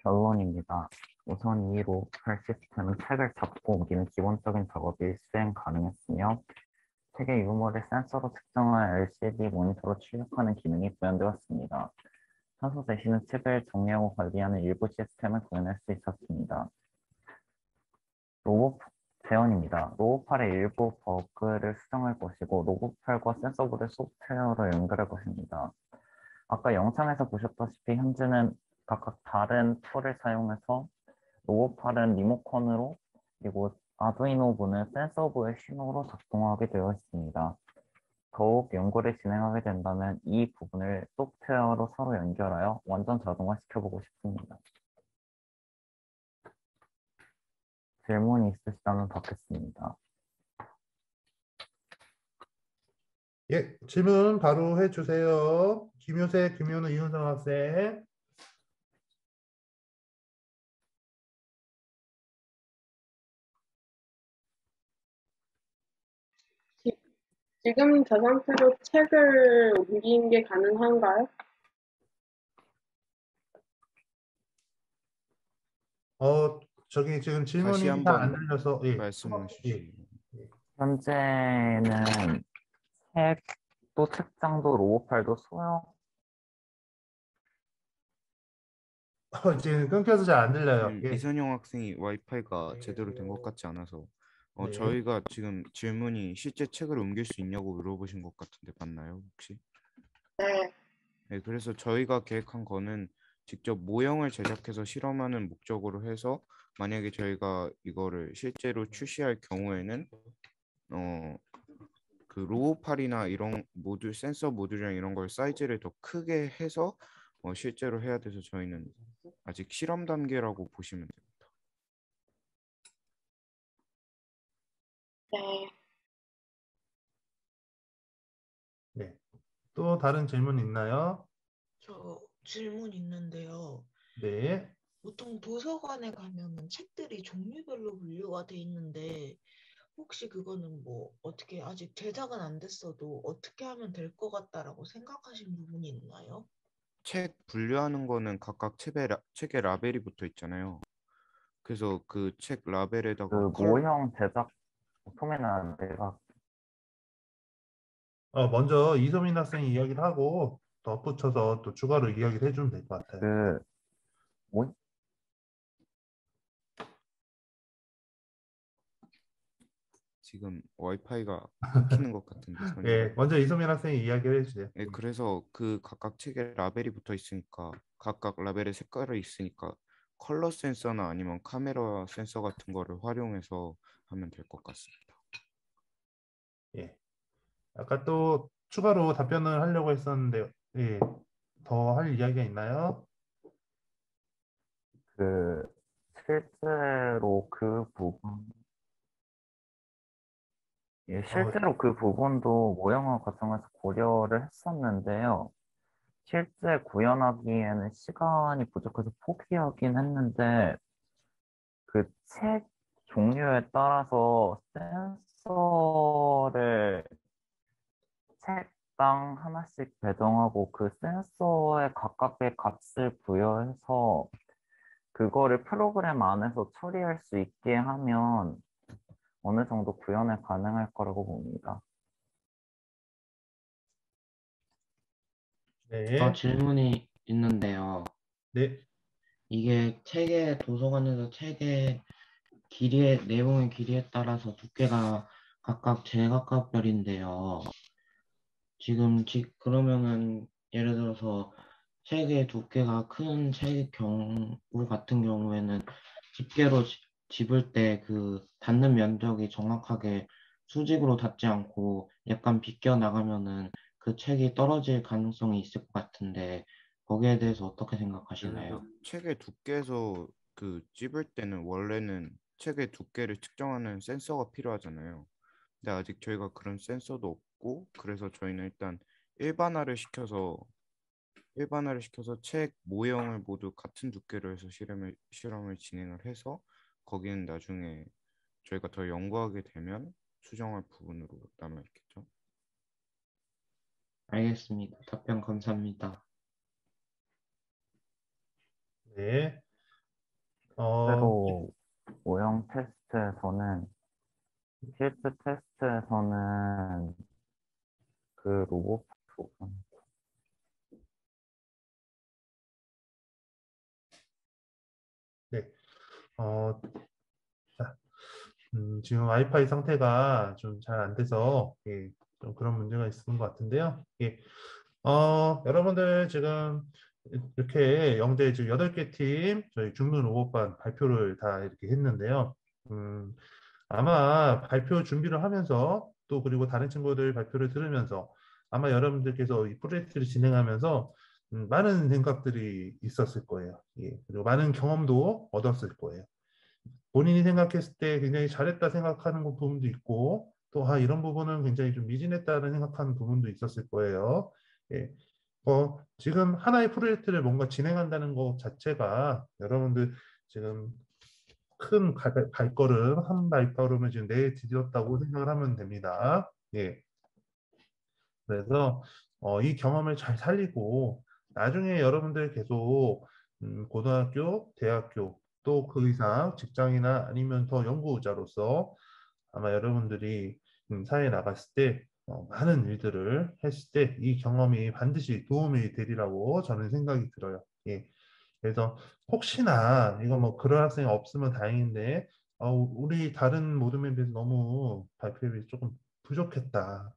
결론입니다. 우선 이 로봇팔 시스템은 책을 잡고 옮기는 기본적인 작업이 수행 가능했으며 책의 유무를 센서로 측정한 LCD 모니터로 출력하는 기능이 구현되었습니다. 선서 대신은 책을 정리하고 관리하는 일부 시스템을 구현할 수 있었습니다. 제언입니다. 로봇팔의 일부 버그를 수정할 것이고 로봇팔과 센서보드 소프트웨어로 연결할 것입니다. 아까 영상에서 보셨다시피 현재는 각각 다른 툴을 사용해서 로봇팔은 리모컨으로 그리고 아두이노부는 센서보의 신호로 작동하게 되어 있습니다. 더욱 연구를 진행하게 된다면 이 부분을 소프트웨어로 서로 연결하여 완전 자동화시켜보고 싶습니다. 질문이 있으시다면 받겠습니다. 예, 질문 바로 해주세요. 김효세, 김효는, 이윤성 학생. 지금 저 상태로 책을 옮기는 게 가능한가요? 저기 지금 다시 질문이 다 안 한번 들려서 말씀해 주시죠. 현재는 책도 책장도 로봇팔도 소형 지금 끊겨서 잘 안 들려요. 예. 이선영 학생이 와이파이가 제대로 된 것 같지 않아서 네. 저희가 지금 질문이 실제 책을 옮길 수 있냐고 물어보신 것 같은데 맞나요 혹시? 네. 네, 그래서 저희가 계획한 거는 직접 모형을 제작해서 실험하는 목적으로 해서 만약에 저희가 이거를 실제로 출시할 경우에는 그 로봇팔이나 이런 모듈 센서 모듈이랑 이런 걸 사이즈를 더 크게 해서 실제로 해야 돼서 저희는 아직 실험 단계라고 보시면 됩니다. 네. 네. 또 다른 질문 있나요? 저 질문 있는데요. 네. 보통 도서관에 가면은 책들이 종류별로 분류가 돼 있는데 혹시 그거는 뭐 어떻게 아직 제작은 안 됐어도 어떻게 하면 될 것 같다라고 생각하신 부분이 있나요? 책 분류하는 거는 각각 책에 라벨이 붙어 있잖아요. 그래서 그 책 그 라벨에다가 모형 제작 소매는 내가 먼저 이소민 학생이 이야기를 하고 덧붙여서 또 추가로 이야기를 해주면 될 것 같아요. 그 모, 지금 와이파이가 끊기는 것 같은데 선이. 예, 먼저 이소민 학생이 이야기를 해주세요. 네, 그래서 그 각각 책에 라벨이 붙어 있으니까 각각 라벨에 색깔이 있으니까 컬러 센서나 아니면 카메라 센서 같은 거를 활용해서 하면 될 것 같습니다. 예. 아까 또 추가로 답변을 하려고 했었는데, 예, 더 할 이야기가 있나요? 그 실제로 그 부분 예, 실제로 그 부분도 모형화 과정에서 고려를 했었는데요. 실제 구현하기에는 시간이 부족해서 포기하긴 했는데 그 책 종류에 따라서 센서를 책당 하나씩 배정하고 그 센서에 각각의 값을 부여해서 그거를 프로그램 안에서 처리할 수 있게 하면 어느 정도 구현이 가능할 거라고 봅니다. 저 네. 질문이 있는데요. 네. 이게 도서관에서 책의 내용의 길이에 따라서 두께가 각각 제각각별인데요. 그러면은 예를 들어서 책의 두께가 큰 책의 경우 같은 경우에는 집게로 집을 때 그 닿는 면적이 정확하게 수직으로 닿지 않고 약간 비껴 나가면은 그 책이 떨어질 가능성이 있을 것 같은데 거기에 대해서 어떻게 생각하시나요? 책의 두께에서 그 찝을 때는 원래는 책의 두께를 측정하는 센서가 필요하잖아요. 근데 아직 저희가 그런 센서도 없고 그래서 저희는 일단 일반화를 시켜서 책 모형을 모두 같은 두께로 해서 실험을 진행을 해서 거기는 나중에 저희가 더 연구하게 되면 수정할 부분으로 남아 있겠죠. 알겠습니다. 답변 감사합니다. 네. 실제로 모형 실제 테스트에서는 그 로봇 부분 네. 자, 지금 와이파이 상태가 좀 잘 안 돼서 예, 좀 그런 문제가 있는 것 같은데요. 예. 여러분들 지금 이렇게 영재 지금 8개 팀 저희 중등 로봇반 발표를 다 이렇게 했는데요. 아마 발표 준비를 하면서 또 그리고 다른 친구들 발표를 들으면서 아마 여러분들께서 이 프로젝트를 진행하면서 많은 생각들이 있었을 거예요. 예, 그리고 많은 경험도 얻었을 거예요. 본인이 생각했을 때 굉장히 잘했다 생각하는 부분도 있고 또 이런 부분은 굉장히 좀 미진했다는 생각하는 부분도 있었을 거예요. 예. 지금 하나의 프로젝트를 뭔가 진행한다는 것 자체가 여러분들 지금 큰 발걸음, 한 발걸음을 지금 내디뎠다고 생각을 하면 됩니다. 예. 그래서 이 경험을 잘 살리고 나중에 여러분들 계속 고등학교, 대학교 또 그 이상 직장이나 아니면 더 연구자로서 아마 여러분들이 사회에 나갔을 때 많은 일들을 했을 때 이 경험이 반드시 도움이 되리라고 저는 생각이 들어요. 예. 그래서 혹시나 이거 뭐 그런 학생이 없으면 다행인데 우리 다른 모둠에 비해서 너무 발표율이 조금 부족했다.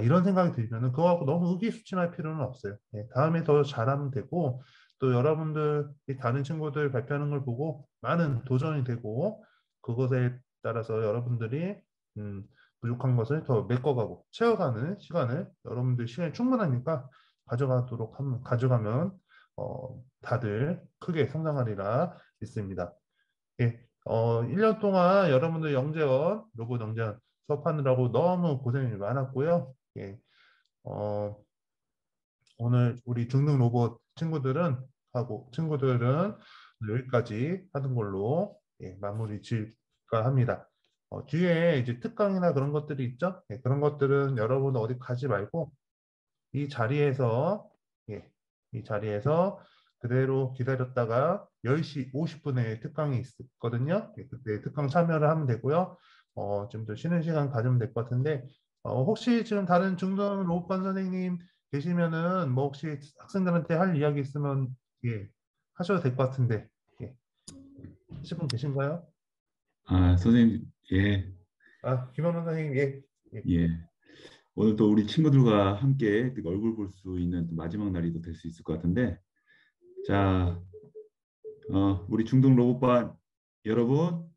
이런 생각이 들면은 그거 갖고 너무 의기소침할 필요는 없어요. 예, 다음에 더 잘하면 되고 또 여러분들 다른 친구들 발표하는 걸 보고 많은 도전이 되고 그것에 따라서 여러분들이 음, 부족한 것을 더 메꿔가고 채워가는 시간을 여러분들 시간이 충분하니까 가져가면 다들 크게 성장하리라 믿습니다. 예, 1년 동안 여러분들 로봇 영재원 수업하느라고 너무 고생이 많았고요. 예, 오늘 우리 중등 로봇 친구들은 여기까지 하는 걸로 마무리 지을까 합니다. 뒤에 이제 특강이나 그런 것들이 있죠. 그런 것들은 여러분 어디 가지 말고 이 자리에서 그대로 기다렸다가 10시 50분에 특강이 있거든요. 그때 특강 참여를 하면 되고요. 좀 더 쉬는 시간 가지면 될 것 같은데 혹시 지금 다른 중등 로봇반 선생님 계시면은 뭐 혹시 학생들한테 할 이야기 있으면 하셔도 될 것 같은데 하실 분 계신가요? 선생님, 예, 김원훈 선생님, 예. 오늘 또 우리 친구들과 함께 얼굴 볼 수 있는 또 마지막 날이 될 수 있을 것 같은데, 자, 우리 중등 로봇반 여러분,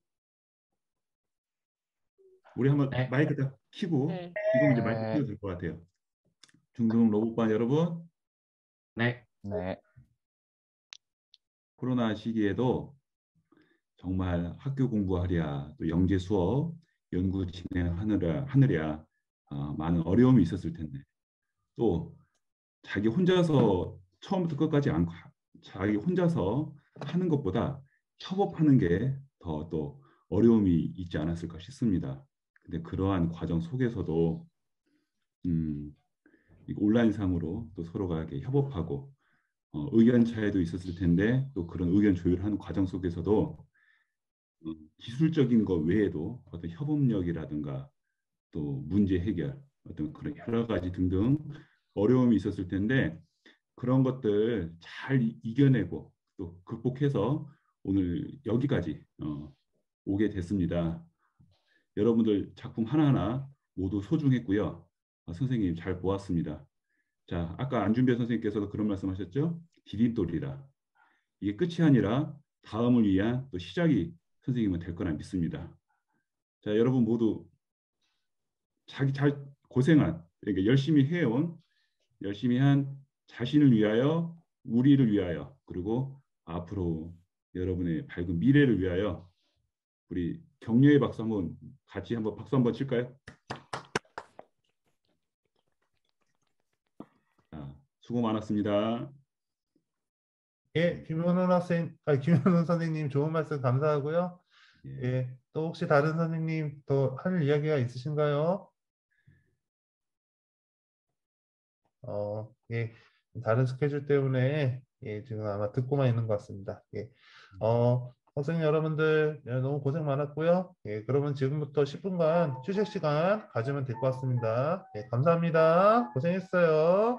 우리 한번 마이크 딱 켜고 지금 이제 마이크 켜도 될 것 같아요. 중등 로봇반 여러분, 네. 코로나 시기에도 정말 학교 공부하랴, 또 영재 수업, 연구 진행하느랴 많은 어려움이 있었을 텐데 또 자기 혼자서 처음부터 끝까지 않고 자기 혼자서 하는 것보다 협업하는 게 더 또 어려움이 있지 않았을까 싶습니다. 근데 그러한 과정 속에서도 온라인상으로 또 서로가 이렇게 협업하고 의견 차이도 있었을 텐데 또 그런 의견 조율하는 과정 속에서도 기술적인 것 외에도 어떤 협업력이라든가 또 문제 해결 어떤 그런 여러 가지 등등 어려움이 있었을 텐데 그런 것들 잘 이겨내고 또 극복해서 오늘 여기까지 오게 됐습니다. 여러분들 작품 하나하나 모두 소중했고요. 선생님 잘 보았습니다. 자, 아까 안준배 선생님께서도 그런 말씀하셨죠? 디딤돌이라. 이게 끝이 아니라 다음을 위한 또 시작이 선생님은 될 거라 믿습니다. 자, 여러분 모두 자기 잘 고생한, 그러니까 열심히 한 자신을 위하여, 우리를 위하여, 그리고 앞으로 여러분의 밝은 미래를 위하여 우리 격려의 박수 한번 같이 한번 박수 한번 칠까요? 자, 수고 많았습니다. 김현훈 선생님 좋은 말씀 감사하고요. 또 혹시 다른 선생님 더 할 이야기가 있으신가요? 다른 스케줄 때문에 지금 아마 듣고만 있는 것 같습니다. 학생 여러분들 너무 고생 많았고요. 그러면 지금부터 10분간 휴식 시간 가지면 될 것 같습니다. 감사합니다. 고생했어요.